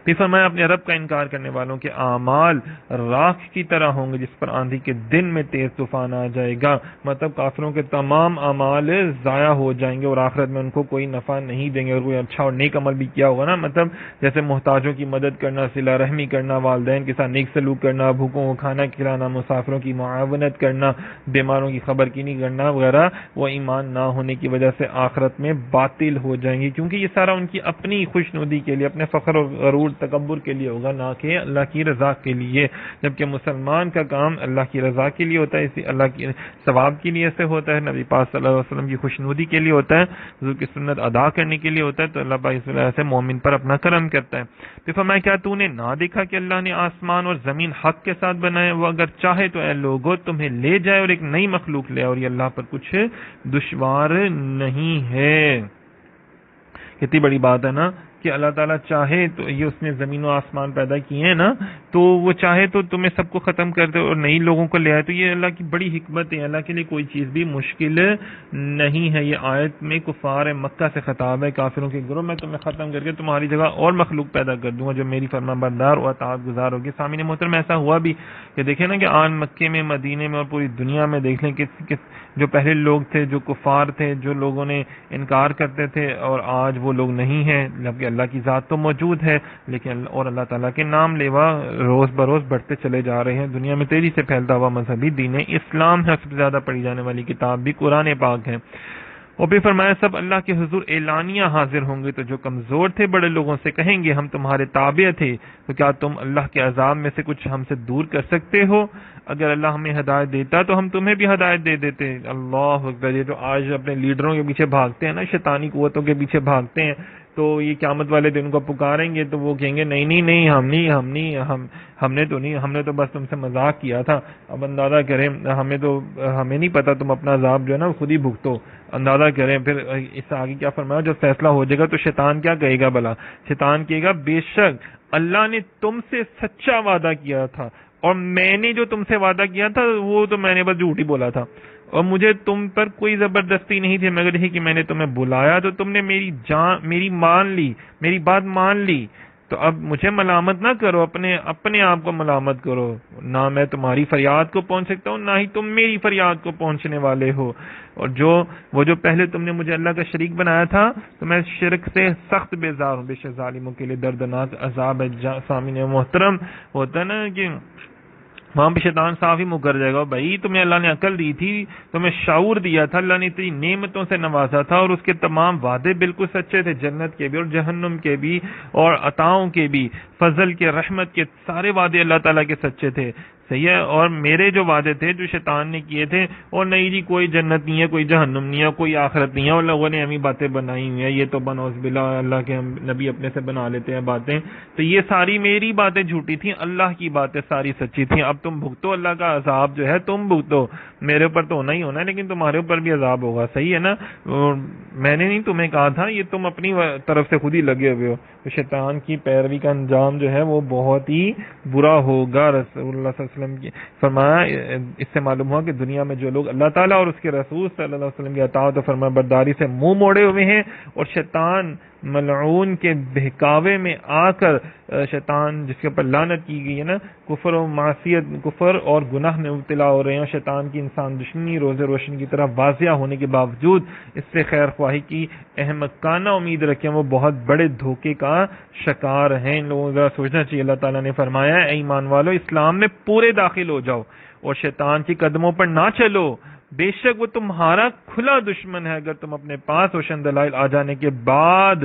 پھر فرمایا اپنے رب کا انکار کرنے والوں کے اعمال راکھ کی طرح ہوں گے جس پر آندھی کے دن میں تیز طوفان آ جائے گا. مطلب کافروں کے تمام اعمال ضائع ہو جائیں گے اور آخرت میں ان کو کوئی نفع نہیں دیں گے. اور کوئی اچھا اور نیک عمل بھی کیا ہوگا نا, مطلب جیسے محتاجوں کی مدد کرنا, صلہ رحمی کرنا, والدین کے ساتھ نیک سلوک کرنا, بھوکوں کو کھانا کھلانا, مسافروں کی معاونت کرنا, بیماروں کی خبر کینی کرنا وغیرہ, وہ ایمان نہ ہونے کی وجہ سے آخرت میں باطل ہو جائیں گے, کیونکہ یہ سارا ان کی اپنی خوشنودی کے لیے, اپنے فخر اور غرور تکبر کے لیے ہوگا, نہ کہ اللہ کی رضا کے لیے. جبکہ مسلمان کا کام اللہ کی رضا کے لیے ہوتا ہے, اسی اللہ کی ثواب کے لیے سے ہوتا ہے, نبی پاک صلی اللہ علیہ وسلم کی خوشنودی کے لیے ہوتا ہے, حضور کی سنت ادا کرنے کے لیے ہوتا ہے. تو اللہ پاک اس وجہ سے مومن پر اپنا کرم کرتا ہے. پھر فرمایا کیا تو نے نہ دیکھا کہ اللہ نے آسمان اور زمین حق کے ساتھ بنائے, وہ اگر چاہے تو اے لوگوں تمہیں لے جائے اور ایک نئی مخلوق لے, اور یہ اللہ پر کچھ دشوار نہیں ہے. کتنی بڑی بات ہے نا کہ اللہ تعالیٰ چاہے تو, یہ اس نے زمین و آسمان پیدا کیے ہیں نا, تو وہ چاہے تو تمہیں سب کو ختم کر دے اور نئی لوگوں کو لے آئے. تو یہ اللہ کی بڑی حکمت ہے, اللہ کے لیے کوئی چیز بھی مشکل نہیں ہے. یہ آیت میں کفار مکہ سے خطاب ہے, کافروں کے گروہ میں تمہیں ختم کر کے تمہاری جگہ اور مخلوق پیدا کر دوں گا جو میری فرما بردار اور اطاعت گزار ہوگی. سامعین محترم, ایسا ہوا بھی کہ دیکھیں نا کہ آج مکے میں, مدینے میں اور پوری دنیا میں دیکھ لیں کہ جو پہلے لوگ تھے, جو کفار تھے, جو لوگوں نے انکار کرتے تھے, اور آج وہ لوگ نہیں ہیں. جبکہ اللہ کی ذات تو موجود ہے, لیکن اور اللہ تعالیٰ کے نام لیوا روز بروز بڑھتے چلے جا رہے ہیں. دنیا میں تیزی سے پھیلتا ہوا مذہبی دین اسلام ہے, سب سے زیادہ پڑھی جانے والی کتاب بھی قرآن پاک ہے. اور پھر فرمایا سب اللہ کے حضور اعلانیہ حاضر ہوں گے، تو جو کمزور تھے بڑے لوگوں سے کہیں گے ہم تمہارے تابع تھے، تو کیا تم اللہ کے عذاب میں سے کچھ ہم سے دور کر سکتے ہو؟ اگر اللہ ہمیں ہدایت دیتا تو ہم تمہیں بھی ہدایت دے دیتے۔ اللہ اکبر! یہ جو آج اپنے لیڈروں کے پیچھے بھاگتے ہیں نا، شیطانی قوتوں کے پیچھے بھاگتے ہیں، تو یہ قیامت والے دن کو پکاریں گے تو وہ کہیں گے نہیں نہیں نہیں، ہم نے تو بس تم سے مذاق کیا تھا۔ اب اندازہ کریں، ہمیں نہیں پتا، تم اپنا عذاب جو ہے نا خود ہی بھگتو۔ اندازہ کریں پھر اس سے آگے کیا فرمایا، جو فیصلہ ہو جائے گا تو شیطان کیا کہے گا بھلا؟ شیطان کہے گا بے شک اللہ نے تم سے سچا وعدہ کیا تھا، اور میں نے جو تم سے وعدہ کیا تھا وہ تو میں نے بس جھوٹ ہی بولا تھا، اور مجھے تم پر کوئی زبردستی نہیں تھی، مگر یہ کہ میں نے تمہیں بلایا تو تم نے میری بات مان لی، تو اب مجھے ملامت نہ کرو، اپنے آپ کو ملامت کرو، نہ میں تمہاری فریاد کو پہنچ سکتا ہوں، نہ ہی تم میری فریاد کو پہنچنے والے ہو، اور وہ جو پہلے تم نے مجھے اللہ کا شریک بنایا تھا تو میں شرک سے سخت بیزار ہوں، بے شک ظالموں کے لیے دردناک عذاب ہے۔ سامعین محترم، ہوتا ہے نا کہ وہاں پہ شیطان صاف ہی مکر جائے گا، بھائی تمہیں اللہ نے عقل دی تھی، تمہیں شعور دیا تھا، اللہ نے اتنی نعمتوں سے نوازا تھا، اور اس کے تمام وعدے بالکل سچے تھے، جنت کے بھی اور جہنم کے بھی اور عطاؤں کے بھی، فضل کے، رحمت کے، سارے وعدے اللہ تعالیٰ کے سچے تھے، صحیح ہے۔ اور میرے جو وعدے تھے جو شیطان نے کیے تھے، اور نہیں جی کوئی جنت نہیں ہے، کوئی جہنم نہیں ہے، کوئی آخرت نہیں ہے، اور لوگوں نے ہمیں باتیں بنائی ہوئی ہیں، یہ تو بنوز باللہ اللہ کے نبی اپنے سے بنا لیتے ہیں باتیں، تو یہ ساری میری باتیں جھوٹی تھیں، اللہ کی باتیں ساری سچی تھیں، اب تم بھگتو اللہ کا عذاب جو ہے، تم بھگتو، میرے اوپر تو ہونا ہی ہونا ہے، لیکن تمہارے اوپر بھی عذاب ہوگا، صحیح ہے نا؟ میں نے نہیں تمہیں کہا تھا، یہ تم اپنی طرف سے خود ہی لگے ہوئے ہو، تو شیطان کی پیروی کا انجام جو ہے وہ بہت ہی برا ہوگا۔ رسول اللہ صلی اللہ علیہ وسلم کی فرمایا، اس سے معلوم ہوا کہ دنیا میں جو لوگ اللہ تعالیٰ اور اس کے رسول صلی اللہ علیہ وسلم کی اطاعت و فرما برداری سے منہ موڑے ہوئے ہیں، اور شیطان ملعون کے بہکاوے میں آ کر، شیطان جس کے اوپر لعنت کی گئی ہے نا، کفر و معصیت، کفر اور گناہ میں مبتلا ہو رہے ہیں، شیطان کی انسان دشمنی روز روشن کی طرح واضح ہونے کے باوجود اس سے خیر خواہی کی احمقانہ امید رکھیں، وہ بہت بڑے دھوکے کا شکار ہیں۔ ان لوگوں کو ذرا سوچنا چاہیے۔ اللہ تعالیٰ نے فرمایا ہے، اے ایمان والو اسلام میں پورے داخل ہو جاؤ اور شیطان کے قدموں پر نہ چلو، بے شک وہ تمہارا کھلا دشمن ہے، اگر تم اپنے پاس روشن دلائل آ جانے کے بعد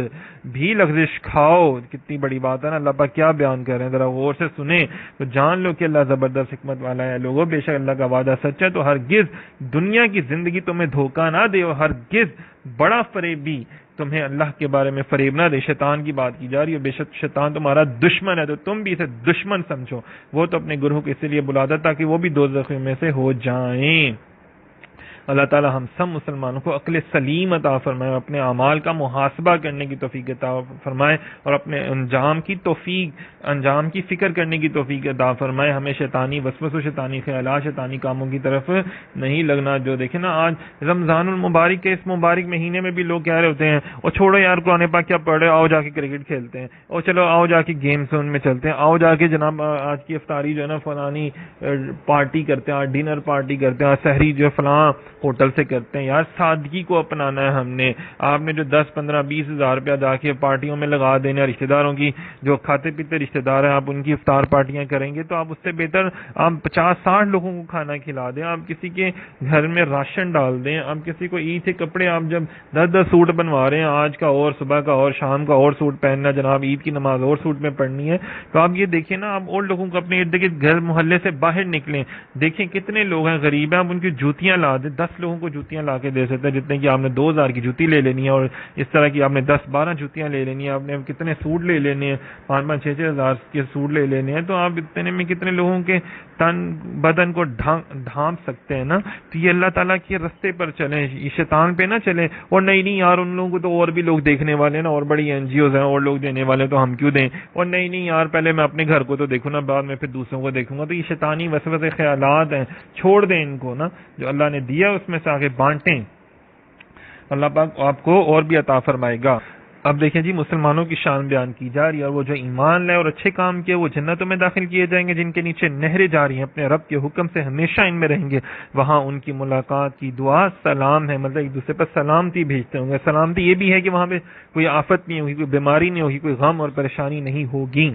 بھی لغزش کھاؤ۔ کتنی بڑی بات ہے نا، اللہ پاک کیا بیان کر رہے ہیں، ذرا غور سے سنیں تو جان لو کہ اللہ زبردست حکمت والا ہے۔ لوگوں، بے شک اللہ کا وعدہ سچ ہے، تو ہرگز دنیا کی زندگی تمہیں دھوکہ نہ دے، اور ہرگز بڑا فریبی تمہیں اللہ کے بارے میں فریب نہ دے۔ شیطان کی بات کی جا رہی ہے، بے شک شیطان تمہارا دشمن ہے، تو تم بھی اسے دشمن سمجھو۔ وہ تو اپنے گروہ کو اسی لیے بلاتا تاکہ وہ بھی دوزخ میں سے ہو جائیں۔ اللہ تعالی ہم سب مسلمانوں کو عقل سلیم عطا فرمائے، اپنے اعمال کا محاسبہ کرنے کی توفیق عطا فرمائے، اور اپنے انجام کی فکر کرنے کی توفیق عطا فرمائے۔ ہمیں شیطانی وسوسوں، شیطانی خیالات، شیطانی کاموں کی طرف نہیں لگنا۔ جو دیکھیں نا، آج رمضان المبارک کے اس مبارک مہینے میں بھی لوگ کہہ رہے ہوتے ہیں، اور چھوڑو یار قرآن پاک کیا پڑھ رہے، آؤ جا کے کرکٹ کھیلتے ہیں، اور چلو آؤ جا کے گیمز ان میں چلتے ہیں، آؤ جا کے جناب آج کی افطاری جو ہے نا فلانی پارٹی کرتے ہیں، آج ڈنر پارٹی کرتے ہیں، آج سحری جو فلاں ہوٹل سے کرتے ہیں۔ یار سادگی کو اپنانا ہے ہم نے۔ آپ نے جو 10 15 20 ہزار روپیہ جا کے پارٹیوں میں لگا دینا، رشتہ داروں کی جو کھاتے پیتے رشتہ دار ہیں، آپ ان کی افطار پارٹیاں کریں گے، تو آپ اس سے بہتر آپ 50 60 لوگوں کو کھانا کھلا دیں، آپ کسی کے گھر میں راشن ڈال دیں، آپ کسی کو عید سے کپڑے، آپ جب 10 سوٹ بنوا رہے ہیں، آج کا اور صبح کا اور شام کا اور سوٹ پہننا، جناب عید کی نماز اور سوٹ میں پڑھنی ہے، تو آپ یہ دیکھیں نا، آپ اور لوگوں کو اپنے ارد گرد گھر محلے سے باہر نکلیں، دیکھیں کتنے لوگ ہیں غریب ہیں، آپ ان کی جوتیاں لا دیں، 10 لوگوں کو جوتیاں لا کے دے سکتے ہیں، جتنے کی آپ نے 2000 کی جوتی لے لینی ہے، اور اس طرح کی آپ نے 10 12 جوتیاں لے لینی ہے، آپ نے کتنے سوٹ لے لینے ہیں، 5 5 6 6 ہزار کے سوٹ لے لینے ہیں، تو آپ اتنے میں کتنے لوگوں کے تن بدن کو ڈھانپ سکتے ہیں نا۔ تو یہ اللہ تعالیٰ کے رستے پر چلیں، یہ شیطان پہ نہ چلیں، اور نہیں یار ان لوگوں کو تو اور بھی لوگ دیکھنے والے ہیں نا، اور بڑی NGOs ہیں اور لوگ دینے والے، تو ہم کیوں دیں، اور نہیں یار پہلے میں اپنے گھر کو تو دیکھوں نا، بعد میں پھر دوسروں کو دیکھوں گا۔ تو یہ شیطانی وسوسے خیالات ہیں، چھوڑ دیں ان کو نا، جو اللہ نے دیا اس میں سے آگے بانٹیں، اللہ پاک آپ کو اور بھی عطا فرمائے گا۔ اب دیکھیں جی، مسلمانوں کی شان بیان کی جا رہی ہے، اور وہ جو ایمان لائے اور اچھے کام کیے وہ جنتوں میں داخل کیے جائیں گے، جن کے نیچے نہریں جاری ہیں، اپنے رب کے حکم سے ہمیشہ ان میں رہیں گے، وہاں ان کی ملاقات کی دعا سلام ہے، مطلب ایک دوسرے پر سلامتی بھیجتے ہوں گے۔ سلامتی یہ بھی ہے کہ وہاں پہ کوئی آفت نہیں ہوگی، کوئی بیماری نہیں ہوگی، کوئی غم اور پریشانی نہیں ہوگی۔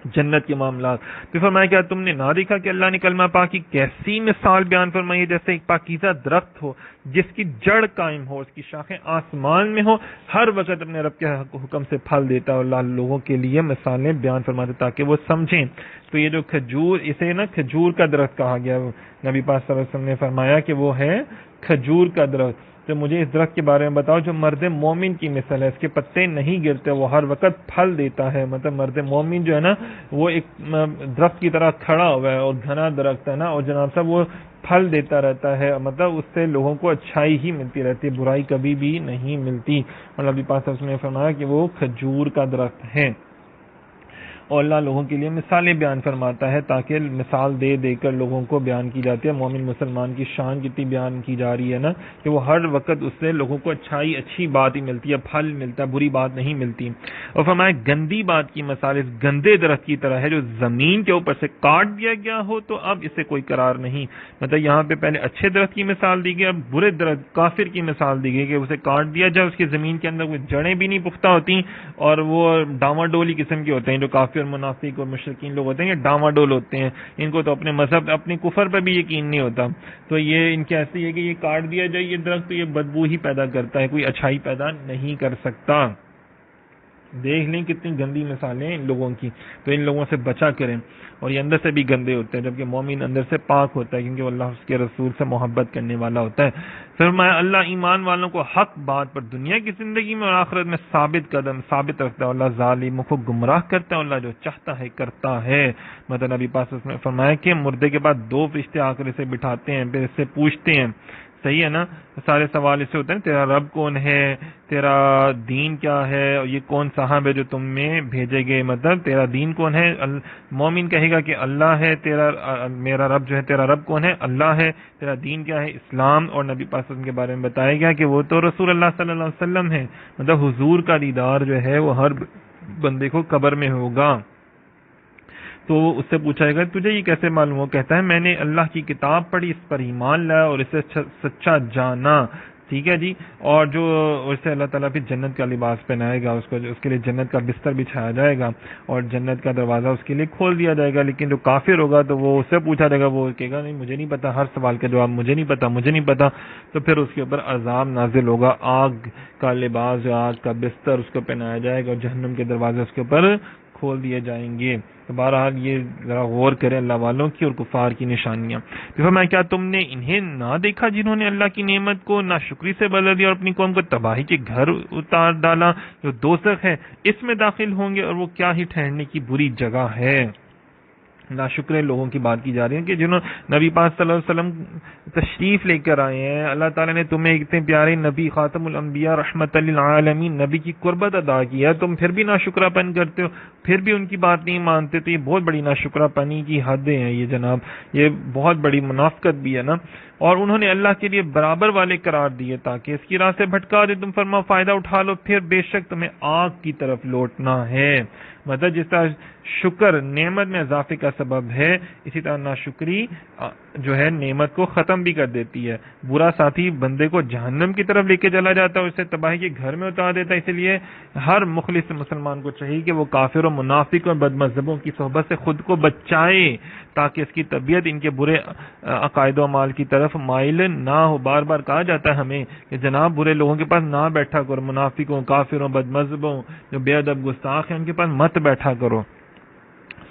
جنت کے معاملات. پھر فرمایا کیا تم نے نہ دیکھا کہ اللہ نے کلمہ پاک کی کیسی مثال بیان فرمائی ہے، جیسے ایک پاکیزہ درخت ہو جس کی جڑ قائم ہو، اس کی شاخیں آسمان میں ہو، ہر وقت اپنے رب کے حکم سے پھل دیتا ہے. اور اللہ لوگوں کے لیے مثالیں بیان فرماتے تاکہ وہ سمجھیں. تو یہ جو کھجور، اسے نا کھجور کا درخت کہا گیا. نبی پاک صلی اللہ علیہ وسلم نے فرمایا کہ وہ ہے کھجور کا درخت. تو مجھے اس درخت کے بارے میں بتاؤ جو مرد مومن کی مثل ہے، اس کے پتے نہیں گرتے، وہ ہر وقت پھل دیتا ہے. مطلب مرد مومن جو ہے نا وہ ایک درخت کی طرح کھڑا ہوا ہے اور گھنا درخت ہے نا، اور جناب صاحب وہ پھل دیتا رہتا ہے. مطلب اس سے لوگوں کو اچھائی ہی ملتی رہتی ہے، برائی کبھی بھی نہیں ملتی. اور نبی پاک صلی اللہ علیہ وسلم نے فرمایا کہ وہ کھجور کا درخت ہے. اور اللہ لوگوں کے لیے مثالیں بیان فرماتا ہے تاکہ مثال دے دے کر لوگوں کو بیان کی جاتی ہے. مومن مسلمان کی شان کتنی بیان کی جا رہی ہے نا کہ وہ ہر وقت اس سے لوگوں کو اچھی بات ہی ملتی ہے، پھل ملتا ہے، بری بات نہیں ملتی. اور فرمایا گندی بات کی مثال اس گندے درخت کی طرح ہے جو زمین کے اوپر سے کاٹ دیا گیا ہو تو اب اسے کوئی قرار نہیں. مطلب یہاں پہ پہلے اچھے درخت کی مثال دی گئی، اب برے درخت کافر کی مثال دی گئی کہ اسے کاٹ دیا جائے، اس کی زمین کے اندر کوئی جڑیں بھی نہیں پختہ ہوتی اور وہ ڈاواڈولی قسم کے ہوتے ہیں. جو کافر اور منافق اور مشرکین لوگ ہوتے ہیں یہ ڈاواڈول ہوتے ہیں، ان کو تو اپنے مذہب اپنے کفر پہ بھی یقین نہیں ہوتا. تو یہ ان کی ایسی ہے کہ یہ کاٹ دیا جائے یہ درخت تو یہ بدبو ہی پیدا کرتا ہے، کوئی اچھائی پیدا نہیں کر سکتا. دیکھ لیں کتنی گندی مثالیں ان لوگوں کی. تو ان لوگوں سے بچا کریں. اور یہ اندر سے بھی گندے ہوتے ہیں جبکہ مومن اندر سے پاک ہوتا ہے کیونکہ اللہ اس کے رسول سے محبت کرنے والا ہوتا ہے. فرمایا اللہ ایمان والوں کو حق بات پر دنیا کی زندگی میں اور آخرت میں ثابت رکھتا ہے. اللہ ظالموں کو گمراہ کرتا ہے، اللہ جو چاہتا ہے کرتا ہے. مطلب نبی پاک اس نے فرمایا کہ مردے کے بعد 2 فرشتے آ کر اسے بٹھاتے ہیں، پھر اس سے پوچھتے ہیں. صحیح ہے نا، سارے سوال اس سے ہوتے ہیں تیرا رب کون ہے، تیرا دین کیا ہے، اور یہ کون صاحب ہے جو تم میں بھیجے گئے، مطلب تیرا دین کون ہے. مومن کہے گا کہ اللہ ہے، میرا رب جو ہے تیرا رب کون ہے، اللہ ہے. تیرا دین کیا ہے، اسلام. اور نبی پاک صلی اللہ علیہ وسلم کے بارے میں بتایا گیا کہ وہ تو رسول اللہ صلی اللہ علیہ وسلم ہے. مطلب حضور کا دیدار جو ہے وہ ہر بندے کو قبر میں ہوگا. تو اس سے پوچھا جائے گا تجھے یہ کیسے معلوم ہو؟ کہتا ہے میں نے اللہ کی کتاب پڑھی، اس پر ایمان لایا اور اسے سچا جانا. ٹھیک ہے جی. اور جو اسے اللہ تعالیٰ پھر جنت کا لباس پہنائے گا، اس کے لیے جنت کا بستر بچھایا جائے گا اور جنت کا دروازہ اس کے لیے کھول دیا جائے گا. لیکن جو کافر ہوگا تو وہ اس سے پوچھا جائے گا، وہ کہے گا نہیں مجھے نہیں پتا، ہر سوال کا جواب مجھے نہیں پتا. تو پھر اس کے اوپر عذاب نازل ہوگا، آگ کا لباس جو آگ کا بستر اس کو پہنایا جائے گا اور جہنم کے دروازے اس کے اوپر کھول دیے جائیں گے. تو بہرحال یہ ذرا غور کریں اللہ والوں کی اور کفار کی نشانیاں. فرمایا کیا تم نے انہیں نہ دیکھا جنہوں نے اللہ کی نعمت کو ناشکری سے بدل دیا اور اپنی قوم کو تباہی کے گھر اتار ڈالا جو دوزخ ہے اس میں داخل ہوں گے اور وہ کیا ہی ٹھہرنے کی بری جگہ ہے. ناشکرے لوگوں کی بات کی جا رہی ہے کہ جنہوں نبی پاک صلی اللہ علیہ وسلم تشریف لے کر آئے ہیں. اللہ تعالیٰ نے تمہیں اتنے پیارے نبی خاتم الانبیاء رحمت للعالمین نبی کی قربت ادا کی ہے، تم پھر بھی ناشکرہ پن کرتے ہو، پھر بھی ان کی بات نہیں مانتے. تو یہ بہت بڑی ناشکرہ پنی کی حدیں ہیں یہ جناب، یہ بہت بڑی منافقت بھی ہے نا. اور انہوں نے اللہ کے لیے برابر والے قرار دیے تاکہ اس کی راہ سے بھٹکا دے. تم فرماؤ فائدہ اٹھا لو، پھر بے شک تمہیں آگ کی طرف لوٹنا ہے. مطلب جس طرح شکر نعمت میں اضافے کا سبب ہے، اسی طرح ناشکری جو ہے نعمت کو ختم بھی کر دیتی ہے. برا ساتھی بندے کو جہنم کی طرف لے کے چلا جاتا ہے، اسے تباہی کے گھر میں اتار دیتا ہے. اس لیے ہر مخلص مسلمان کو چاہیے کہ وہ کافر و منافق اور بد مذہبوں کی صحبت سے خود کو بچائے تاکہ اس کی طبیعت ان کے برے عقائد و اعمال کی طرف مائل نہ ہو. بار بار کہا جاتا ہے ہمیں کہ جناب برے لوگوں کے پاس نہ بیٹھا کرو، منافقوں، کافروں، بد مذہبوں، جو بے ادب گستاخ ہیں ان کے پاس مت بیٹھا کرو.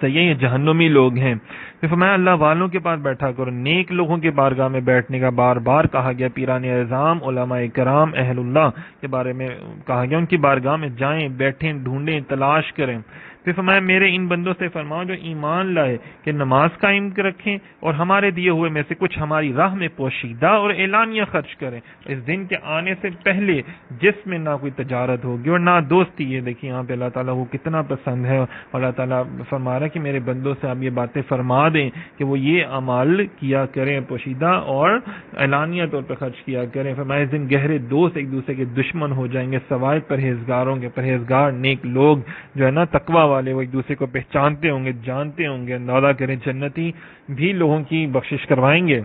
صحیح ہے، یہ جہنمی لوگ ہیں. پھر فرمایا اللہ والوں کے پاس بیٹھا کرو. نیک لوگوں کے بارگاہ میں بیٹھنے کا بار بار کہا گیا. پیران اعظام، علماء کرام، اہل اللہ کے بارے میں کہا گیا ان کی بارگاہ میں جائیں، بیٹھیں، ڈھونڈیں، تلاش کریں. پھر فرمایا میرے ان بندوں سے فرماؤ جو ایمان لائے کہ نماز قائم رکھیں اور ہمارے دیے ہوئے میں سے کچھ ہماری راہ میں پوشیدہ اور اعلانیہ خرچ کریں اس دن کے آنے سے پہلے جس میں نہ کوئی تجارت ہوگی اور نہ دوستی. یہ دیکھیں یہاں پہ اللہ تعالیٰ کو کتنا پسند ہے اور اللہ تعالیٰ فرما رہا ہے کہ میرے بندوں سے آپ یہ باتیں فرما دیں کہ وہ یہ اعمال کیا کریں، پوشیدہ اور اعلانیہ طور پر خرچ کیا کریں. فرمایا اس دن گہرے دوست ایک دوسرے کے دشمن ہو جائیں گے سوائے پرہیزگاروں کے. پرہیزگار نیک لوگ جو ہے نا تقوی والے وہ ایک دوسرے کو پہچانتے ہوں گے، جانتے ہوں گے. اندازہ کریں جنتی بھی لوگوں کی بخشش کروائیں گے.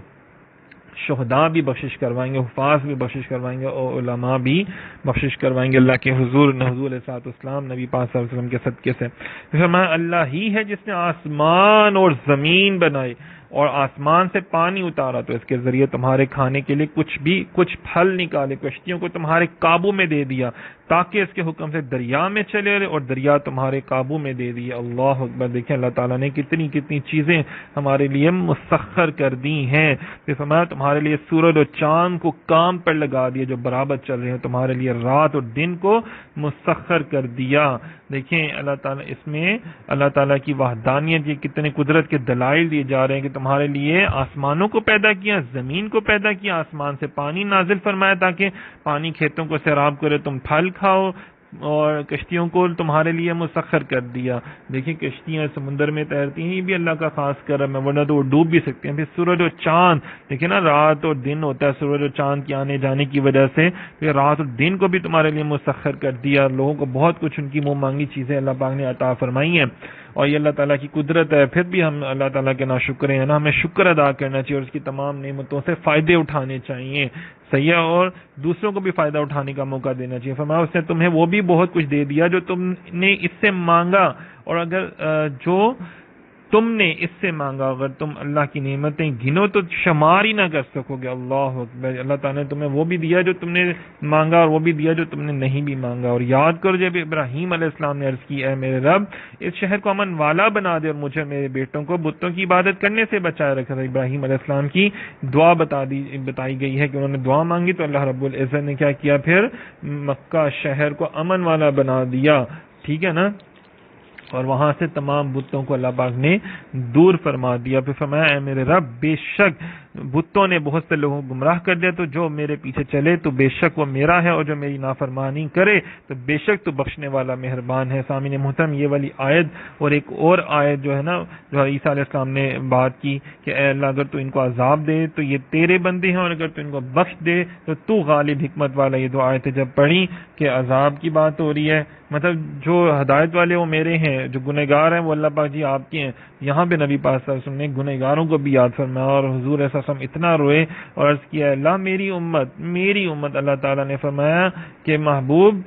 شہداء بھی بخشش کروائیں گے، حفاظ بھی بخشش کروائیں گے، اور علماء بھی بخشش کروائیں گے اللہ کے حضور حضور علیہ الصلوۃ والسلام نبی پاک صلی اللہ علیہ وسلم کے صدقے سے۔ فرمایا اللہ ہی ہے جس نے آسمان اور زمین بنائے اور آسمان سے پانی اتارا تو اس کے ذریعے تمہارے کھانے کے لیے کچھ پھل نکالے، کشتیوں کو تمہارے قابو میں دے دیا تاکہ اس کے حکم سے دریا میں چلے اور دریا تمہارے قابو میں دے دی۔ اللہ اکبر، دیکھیں اللہ تعالیٰ نے کتنی کتنی چیزیں ہمارے لیے مسخر کر دی ہیں۔ پھر فرمایا تمہارے لیے سورج اور چاند کو کام پر لگا دیا جو برابر چل رہے ہیں، تمہارے لیے رات اور دن کو مسخر کر دیا۔ دیکھیں اللہ تعالیٰ، اس میں اللہ تعالیٰ کی وحدانیت، یہ کتنے قدرت کے دلائل دیے جا رہے ہیں کہ تمہارے لیے آسمانوں کو پیدا کیا، زمین کو پیدا کیا، آسمان سے پانی نازل فرمایا تاکہ پانی کھیتوں کو سیراب کرے، تم پھل کھاؤ، اور کشتیوں کو تمہارے لیے مسخر کر دیا۔ دیکھیں کشتیاں سمندر میں تیرتی ہیں، یہ بھی اللہ کا خاص کرم ہے، ورنہ تو وہ ڈوب بھی سکتے ہیں۔ پھر سورج اور چاند، دیکھیں نا رات اور دن ہوتا ہے سورج اور چاند کے آنے جانے کی وجہ سے، پھر رات اور دن کو بھی تمہارے لیے مسخر کر دیا۔ لوگوں کو بہت کچھ ان کی منہ مانگی چیزیں اللہ پاک نے عطا فرمائی ہیں، اور یہ اللہ تعالیٰ کی قدرت ہے۔ پھر بھی ہم اللہ تعالیٰ کے ناشکر ہیں نا، ہمیں شکر ادا کرنا چاہیے اور اس کی تمام نعمتوں سے فائدے اٹھانے چاہیے، صحیح ہے، اور دوسروں کو بھی فائدہ اٹھانے کا موقع دینا چاہیے۔ فرمایا اس نے تمہیں وہ بھی بہت کچھ دے دیا جو تم نے اس سے مانگا، اور اگر جو تم نے اس سے مانگا، اگر تم اللہ کی نعمتیں گنو تو شمار ہی نہ کر سکو گے۔ اللہ اکبر، اللہ تعالیٰ نے تمہیں وہ بھی دیا جو تم نے مانگا اور وہ بھی دیا جو تم نے نہیں بھی مانگا۔ اور یاد کرو جب ابراہیم علیہ السلام نے عرض کی اے میرے رب اس شہر کو امن والا بنا دے اور مجھے میرے بیٹوں کو بتوں کی عبادت کرنے سے بچائے رکھا تھا۔ ابراہیم علیہ السلام کی دعا بتائی گئی ہے کہ انہوں نے دعا مانگی تو اللہ رب العزت نے کیا کیا، پھر مکہ شہر کو امن والا بنا دیا، ٹھیک ہے نا، اور وہاں سے تمام بتوں کو اللہ پاک نے دور فرما دیا۔ پھر فرمایا اے میرے رب بے شک بتوں نے بہت سے لوگوں کو گمراہ کر دیا، تو جو میرے پیچھے چلے تو بے شک وہ میرا ہے، اور جو میری نافرمانی کرے تو بے شک تو بخشنے والا مہربان ہے۔ سامعین محترم، یہ والی آیت اور ایک اور آیت جو ہے نا، جو عیسیٰ علیہ السلام نے بات کی کہ اے اللہ اگر تو ان کو عذاب دے تو یہ تیرے بندے ہیں، اور اگر تو ان کو بخش دے تو غالب حکمت والا، یہ دو آیتیں جب پڑھی کہ عذاب کی بات ہو رہی ہے، مطلب جو ہدایت والے وہ میرے ہیں، جو گنہگار ہیں وہ اللہ پاک جی آپ کے ہیں۔ یہاں پہ نبی پاک صلی اللہ علیہ وسلم نے گنہگاروں کو بھی یاد فرمایا، اور حضور صلی اللہ علیہ وسلم اتنا روئے اور عرض کیا اللہ میری امت۔ اللہ تعالیٰ نے فرمایا کہ محبوب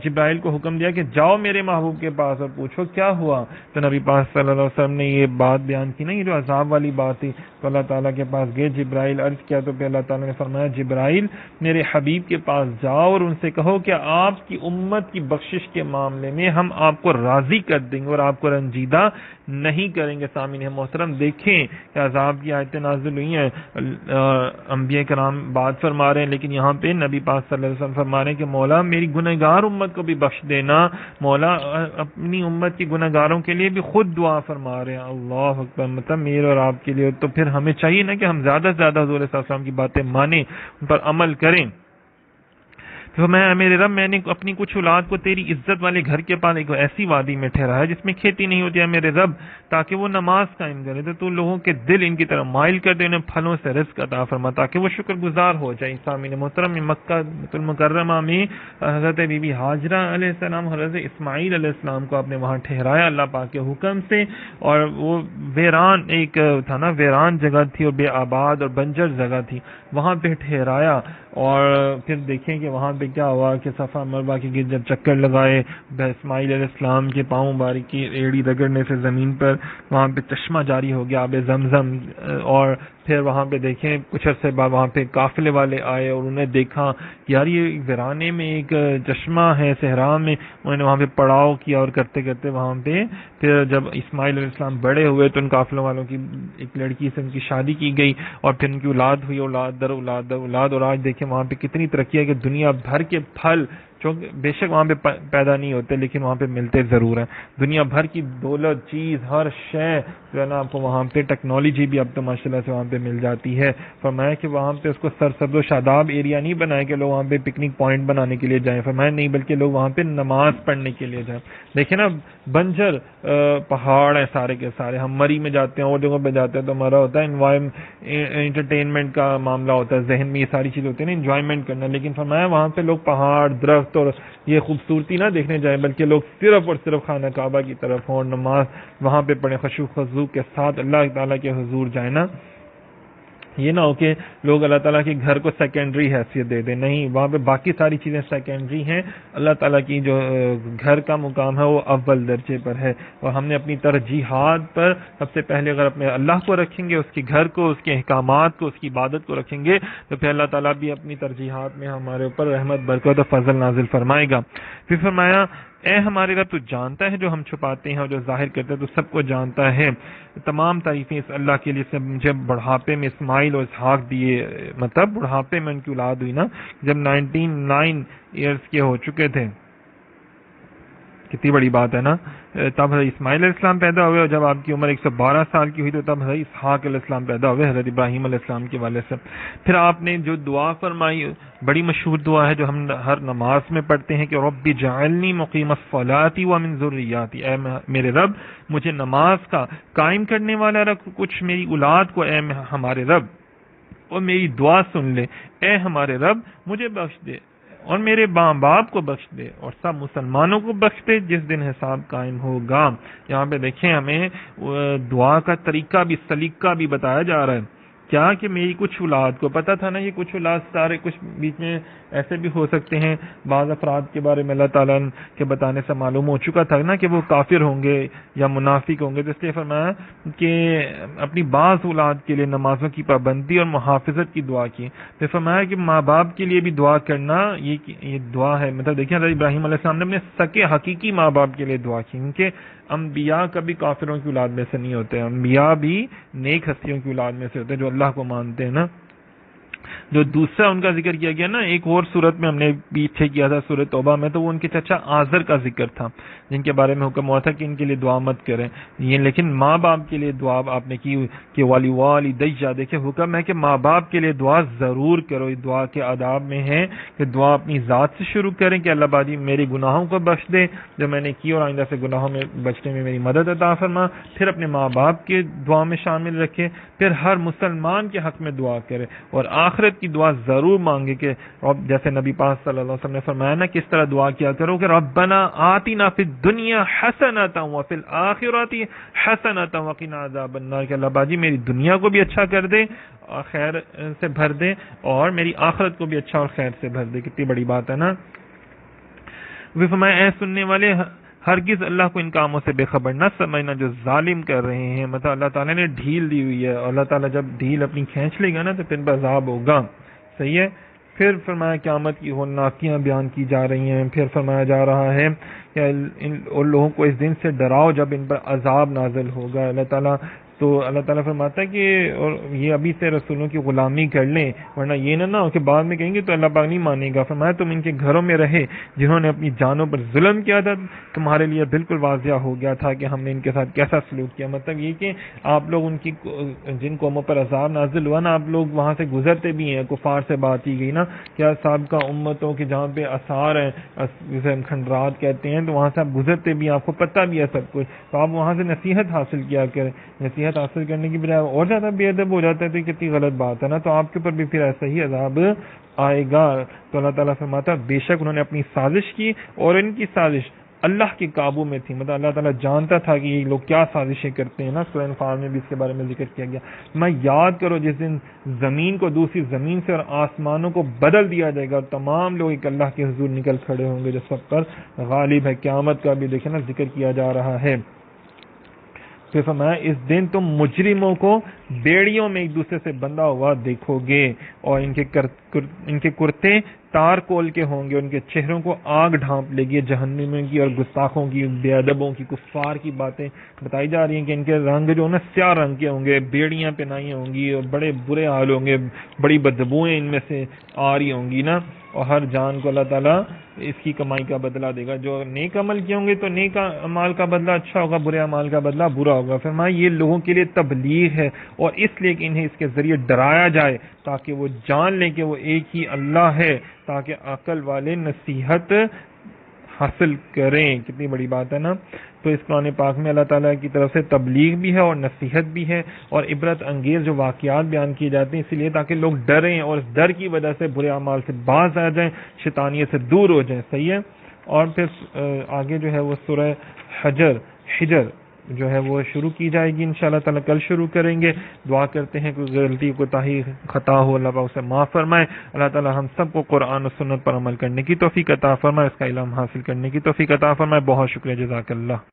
جبرائیل کو حکم دیا کہ جاؤ میرے محبوب کے پاس اور پوچھو کیا ہوا، تو نبی پاک صلی اللہ علیہ وسلم نے یہ بات بیان کی نا، یہ جو عذاب والی بات تھی، تو اللہ تعالیٰ کے پاس گئے، جبرائیل عرض کیا تو پھر اللہ تعالیٰ نے فرمایا جبرائیل میرے حبیب کے پاس جاؤ اور ان سے کہو کہ آپ کی امت کی بخشش کے معاملے میں ہم آپ کو راضی کر دیں گے اور آپ کو رنجیدہ نہیں کریں گے۔ سامعین محترم دیکھیں کہ عذاب کی آیتیں نازل ہوئی ہیں، انبیاء کرام بات فرما رہے ہیں، لیکن یہاں پہ نبی پاک صلی اللہ علیہ وسلم فرما رہے ہیں کہ مولا میری گنہگار امت کو بھی بخش دینا، مولا اپنی امت کی گنہگاروں کے لیے بھی خود دعا فرما رہے ہیں۔ اللہ اکبر، مطلب میرے اور آپ کے لیے تو پھر ہمیں چاہیے نا کہ ہم زیادہ سے زیادہ حضور صلی اللہ علیہ وسلم کی باتیں مانیں، ان پر عمل کریں۔ تو میرے رب میں نے اپنی کچھ اولاد کو تیری عزت والے گھر کے پاس ایک ایسی وادی میں ٹھہرایا جس میں کھیتی نہیں ہوتی ہے میرے رب، تاکہ وہ نماز قائم کرے، تو لوگوں کے دل ان کی طرف مائل کر دے، انہیں پھلوں سے رزق عطا فرما تاکہ وہ شکر گزار ہو جائیں۔ سامعین محترم، مکہ المکرمہ میں حضرت بی بی ہاجرہ علیہ السلام، حضرت اسماعیل علیہ السلام کو آپ نے وہاں ٹھہرایا اللہ پاک کے حکم سے، اور وہ ویران ایک تھا نا، ویران جگہ تھی اور بے آباد اور بنجر جگہ تھی، وہاں پہ ٹھہرایا۔ اور پھر دیکھیں کہ وہاں پہ کیا ہوا کہ صفا مروا کے گرد جب چکر لگائے، اسماعیل علیہ السلام کے پاؤں مبارک کی ایڑی رگڑنے سے زمین پر وہاں پہ چشمہ جاری ہو گیا آب زمزم، اور پھر وہاں پہ دیکھیں کچھ عرصے بعد وہاں پہ قافلے والے آئے اور انہیں دیکھا یار یہ ویرانے میں ایک چشمہ ہے صحرا میں، انہوں نے وہاں پہ پڑاؤ کیا، اور کرتے کرتے وہاں پہ پھر جب اسماعیل علیہ السلام بڑے ہوئے تو ان قافلوں والوں کی ایک لڑکی سے ان کی شادی کی گئی، اور پھر ان کی اولاد ہوئی، اولاد در اولاد در اولاد، اور آج دیکھیں وہاں پہ کتنی ترقی ہے کہ دنیا بھر کے پھل چونکہ بے شک وہاں پہ پیدا نہیں ہوتے لیکن وہاں پہ ملتے ضرور ہیں، دنیا بھر کی دولت چیز ہر شے جو ہے نا آپ کو وہاں پہ ٹیکنالوجی بھی اب تو ماشاءاللہ سے وہاں پہ مل جاتی ہے۔ فرمایا کہ وہاں پہ اس کو سرسبز و شاداب ایریا نہیں بنایا کہ لوگ وہاں پہ پکنک پوائنٹ بنانے کے لیے جائیں، فرمایا نہیں بلکہ لوگ وہاں پہ نماز پڑھنے کے لیے جائیں۔ دیکھیں نا بنجر پہاڑ ہیں سارے کے سارے، ہم مری میں جاتے ہیں اور جگہوں پہ جاتے ہیں تو ہمارا ہوتا ہے انٹرٹینمنٹ کا معاملہ ہوتا ہے، ذہن میں یہ ساری چیزیں ہوتی ہیں نا انجوائمنٹ کرنا، لیکن فرمایا وہاں پہ لوگ پہاڑ درخت اور یہ خوبصورتی نہ دیکھنے جائیں بلکہ لوگ صرف اور صرف خانہ کعبہ کی طرف ہوں اور نماز وہاں پہ پڑھیں، خشوع خضوع کے ساتھ اللہ تعالیٰ کے حضور جائیں نا۔ یہ نہ ہو کہ لوگ اللہ تعالیٰ کے گھر کو سیکنڈری حیثیت دے دیں، نہیں، وہاں پہ باقی ساری چیزیں سیکنڈری ہیں، اللہ تعالیٰ کی جو گھر کا مقام ہے وہ اول درجے پر ہے، اور ہم نے اپنی ترجیحات پر سب سے پہلے اگر اپنے اللہ کو رکھیں گے، اس کے گھر کو، اس کے احکامات کو، اس کی عبادت کو رکھیں گے، تو پھر اللہ تعالیٰ بھی اپنی ترجیحات میں ہمارے اوپر رحمت، برکت اور فضل نازل فرمائے گا۔ پھر فرمایا اے ہمارے رب تو جانتا ہے جو ہم چھپاتے ہیں اور جو ظاہر کرتے ہیں، تو سب کو جانتا ہے۔ تمام تعریفیں اس اللہ کے لیے، سے مجھے بڑھاپے میں اسماعیل اور اسحاق دیے، مطلب بڑھاپے میں ان کی اولاد ہوئی نا، جب 99 ایئرس کے ہو چکے تھے، کتنی بڑی بات ہے نا، تب حضرت اسماعیل علیہ السلام پیدا ہوئے، اور جب آپ کی عمر 112 سال کی ہوئی تو تب حضرت اسحاق علیہ السلام پیدا ہوئے حضرت ابراہیم علیہ السلام کے والے سے۔ پھر آپ نے جو دعا فرمائی، بڑی مشہور دعا ہے جو ہم ہر نماز میں پڑھتے ہیں کہ رب جعلنی مقیم الصلاۃ ومن ذریاتی، اے میرے رب مجھے نماز کا قائم کرنے والا رکھ، کچھ میری اولاد کو اے ہمارے رب، اور میری دعا سن لے، اے ہمارے رب مجھے بخش دے اور میرے ماں باپ کو بخش دے اور سب مسلمانوں کو بخش دے جس دن حساب قائم ہوگا۔ یہاں پہ دیکھیں ہمیں دعا کا طریقہ بھی، سلیقہ بھی بتایا جا رہا ہے، کیا کہ میری کچھ اولاد کو پتہ تھا نا، یہ کچھ اولاد سارے کچھ بیچ میں ایسے بھی ہو سکتے ہیں، بعض افراد کے بارے میں اللہ تعالیٰ کے بتانے سے معلوم ہو چکا تھا نا کہ وہ کافر ہوں گے یا منافق ہوں گے، تو اس لیے فرمایا کہ اپنی بعض اولاد کے لیے نمازوں کی پابندی اور محافظت کی دعا کی۔ پھر فرمایا کہ ماں باپ کے لیے بھی دعا کرنا، یہ دعا ہے، مطلب دیکھیں حضرت ابراہیم علیہ السلام نے اپنے سکے حقیقی ماں باپ کے لیے دعا کی، کیونکہ انبیاء کبھی کافروں کی اولاد میں سے نہیں ہوتے، انبیاء بھی نیک ہستیوں کی اولاد میں سے ہوتے ہیں جو اللہ کو مانتے ہیں نا۔ جو دوسرا ان کا ذکر کیا گیا نا ایک اور صورت میں، ہم نے پیچھے کیا تھا سورۃ توبہ میں، تو وہ ان کے چچا آزر کا ذکر تھا، جن کے بارے میں حکم ہوا تھا کہ ان کے لیے دعا مت کریں، یہ لیکن ماں باپ کے لیے دعا آپ نے کی کہ والی والدیہ، دیکھیں حکم ہے کہ ماں باپ کے لیے دعا ضرور کرو۔ یہ دعا کے آداب میں ہے کہ دعا اپنی ذات سے شروع کریں کہ اللہ باجی میرے گناہوں کو بخش دے جو میں نے کی، اور آئندہ سے گناہوں میں بچنے میں میری مدد عطا فرما، پھر اپنے ماں باپ کے دعا میں شامل رکھے، پھر ہر مسلمان کے حق میں دعا کرے، اور آخرت کی دعا ضرور مانگے کہ جیسے نبی پاک صلی اللہ علیہ وسلم نے فرمایا نا کس طرح دعا کیا کرو کہ ربنا آتنا فی الدنیا حسنۃ وفی الآخرۃ حسنۃ وقنا عذاب النار، کہ اللہ باجی میری دنیا کو بھی اچھا کر دے اور خیر سے بھر دے، اور میری آخرت کو بھی اچھا اور خیر سے بھر دے۔ کتنی بڑی بات ہے نا۔ وہ فرمایا اے سننے والے، ہرگز اللہ کو ان کاموں سے بے خبر نہ سمجھنا جو ظالم کر رہے ہیں، مطلب اللہ تعالیٰ نے ڈھیل دی ہوئی ہے، اور اللہ تعالیٰ جب ڈھیل اپنی کھینچ لے گا نا تو پھر عذاب ہوگا، صحیح ہے۔ پھر فرمایا قیامت کی ہولناکیاں بیان کی جا رہی ہیں، پھر فرمایا جا رہا ہے کہ ان لوگوں کو اس دن سے ڈراؤ جب ان پر عذاب نازل ہوگا۔ اللہ تعالیٰ تو اللہ تعالیٰ فرماتا ہے کہ اور یہ ابھی سے رسولوں کی غلامی کر لیں، ورنہ یہ نہ ہو کہ بعد میں کہیں گے تو اللہ پاک نہیں مانے گا۔ فرمایا تم ان کے گھروں میں رہے جنہوں نے اپنی جانوں پر ظلم کیا تھا، تمہارے لیے بالکل واضح ہو گیا تھا کہ ہم نے ان کے ساتھ کیسا سلوک کیا، مطلب یہ کہ آپ لوگ ان کی جن قوموں پر عذاب نازل ہوا نا، آپ لوگ وہاں سے گزرتے بھی ہیں، کفار سے بات کی گئی نا، کیا سابقہ امتوں کے جہاں پہ آثار ہیں جسے ہم کھنڈرات کہتے ہیں، تو وہاں سے آپ گزرتے بھی ہیں، آپ کو پتہ بھی ہے سب کچھ، تو آپ وہاں سے نصیحت حاصل کیا کریں، نصیحت حاصل کرنے کی بجائے اور زیادہ بے ادب ہو جاتا ہے تو یہ کتنی غلط بات ہے نا، تو آپ کے اوپر بھی پھر ایسا ہی عذاب آئے گا۔ تو اللہ تعالیٰ فرماتا ہے بے شک انہوں نے اپنی سازش کی اور ان کی سازش اللہ کے قابو میں تھی، مطلب اللہ تعالیٰ جانتا تھا کہ یہ لوگ کیا سازشیں کرتے ہیں نا، سورہ انفال میں بھی اس کے بارے میں ذکر کیا گیا۔ میں یاد کرو جس دن زمین کو دوسری زمین سے اور آسمانوں کو بدل دیا جائے گا اور تمام لوگ ایک اللہ کے حضور نکل کھڑے ہوں گے جو سب پر غالب ہے، قیامت کا بھی دیکھیں نا ذکر کیا جا رہا ہے۔ پھر فرمایا اس دن تم مجرموں کو بیڑیوں میں ایک دوسرے سے بندھا ہوا دیکھو گے، اور ان کے کرتے تار کول کے ہوں گے، ان کے چہروں کو آگ ڈھانپ لے گی، جہنمیوں کی اور گستاخوں کی، بے ادبوں کی، کفار کی باتیں بتائی جا رہی ہیں کہ ان کے رنگ جو نا سیاہ رنگ کے ہوں گے، بیڑیاں پہنائی ہوں گی اور بڑے برے حال ہوں گے، بڑی بدبوئیں ان میں سے آ رہی ہوں گی نا، اور ہر جان کو اللہ تعالیٰ اس کی کمائی کا بدلہ دے گا، جو نیک عمل کیے ہوں گے تو نیک اعمال کا بدلہ اچھا ہوگا، برے اعمال کا بدلہ برا ہوگا۔ فرمایا یہ لوگوں کے لیے تبلیغ ہے اور اس لیے کہ انہیں اس کے ذریعے ڈرایا جائے تاکہ وہ جان لیں کہ وہ ایک ہی اللہ ہے، تاکہ عقل والے نصیحت حاصل کریں۔ کتنی بڑی بات ہے نا۔ تو اس قرآن پاک میں اللہ تعالیٰ کی طرف سے تبلیغ بھی ہے اور نصیحت بھی ہے اور عبرت انگیز جو واقعات بیان کیے جاتے ہیں، اسی لیے تاکہ لوگ ڈریں اور اس ڈر کی وجہ سے برے اعمال سے باز آ جائیں، شیطانیت سے دور ہو جائیں، صحیح ہے۔ اور پھر آگے جو ہے وہ سورہ حجر جو ہے وہ شروع کی جائے گی انشاءاللہ تعالی، کل شروع کریں گے. دعا کرتے ہیں کوئی غلطی کوتاہی خطا ہو اللہ پاک اسے معاف فرمائے. اللہ تعالی ہم سب کو قرآن و سنت پر عمل کرنے کی توفیق عطا فرمائے، اس کا علم حاصل کرنے کی توفیق عطا فرمائے. بہت شکریہ، جزاک اللہ.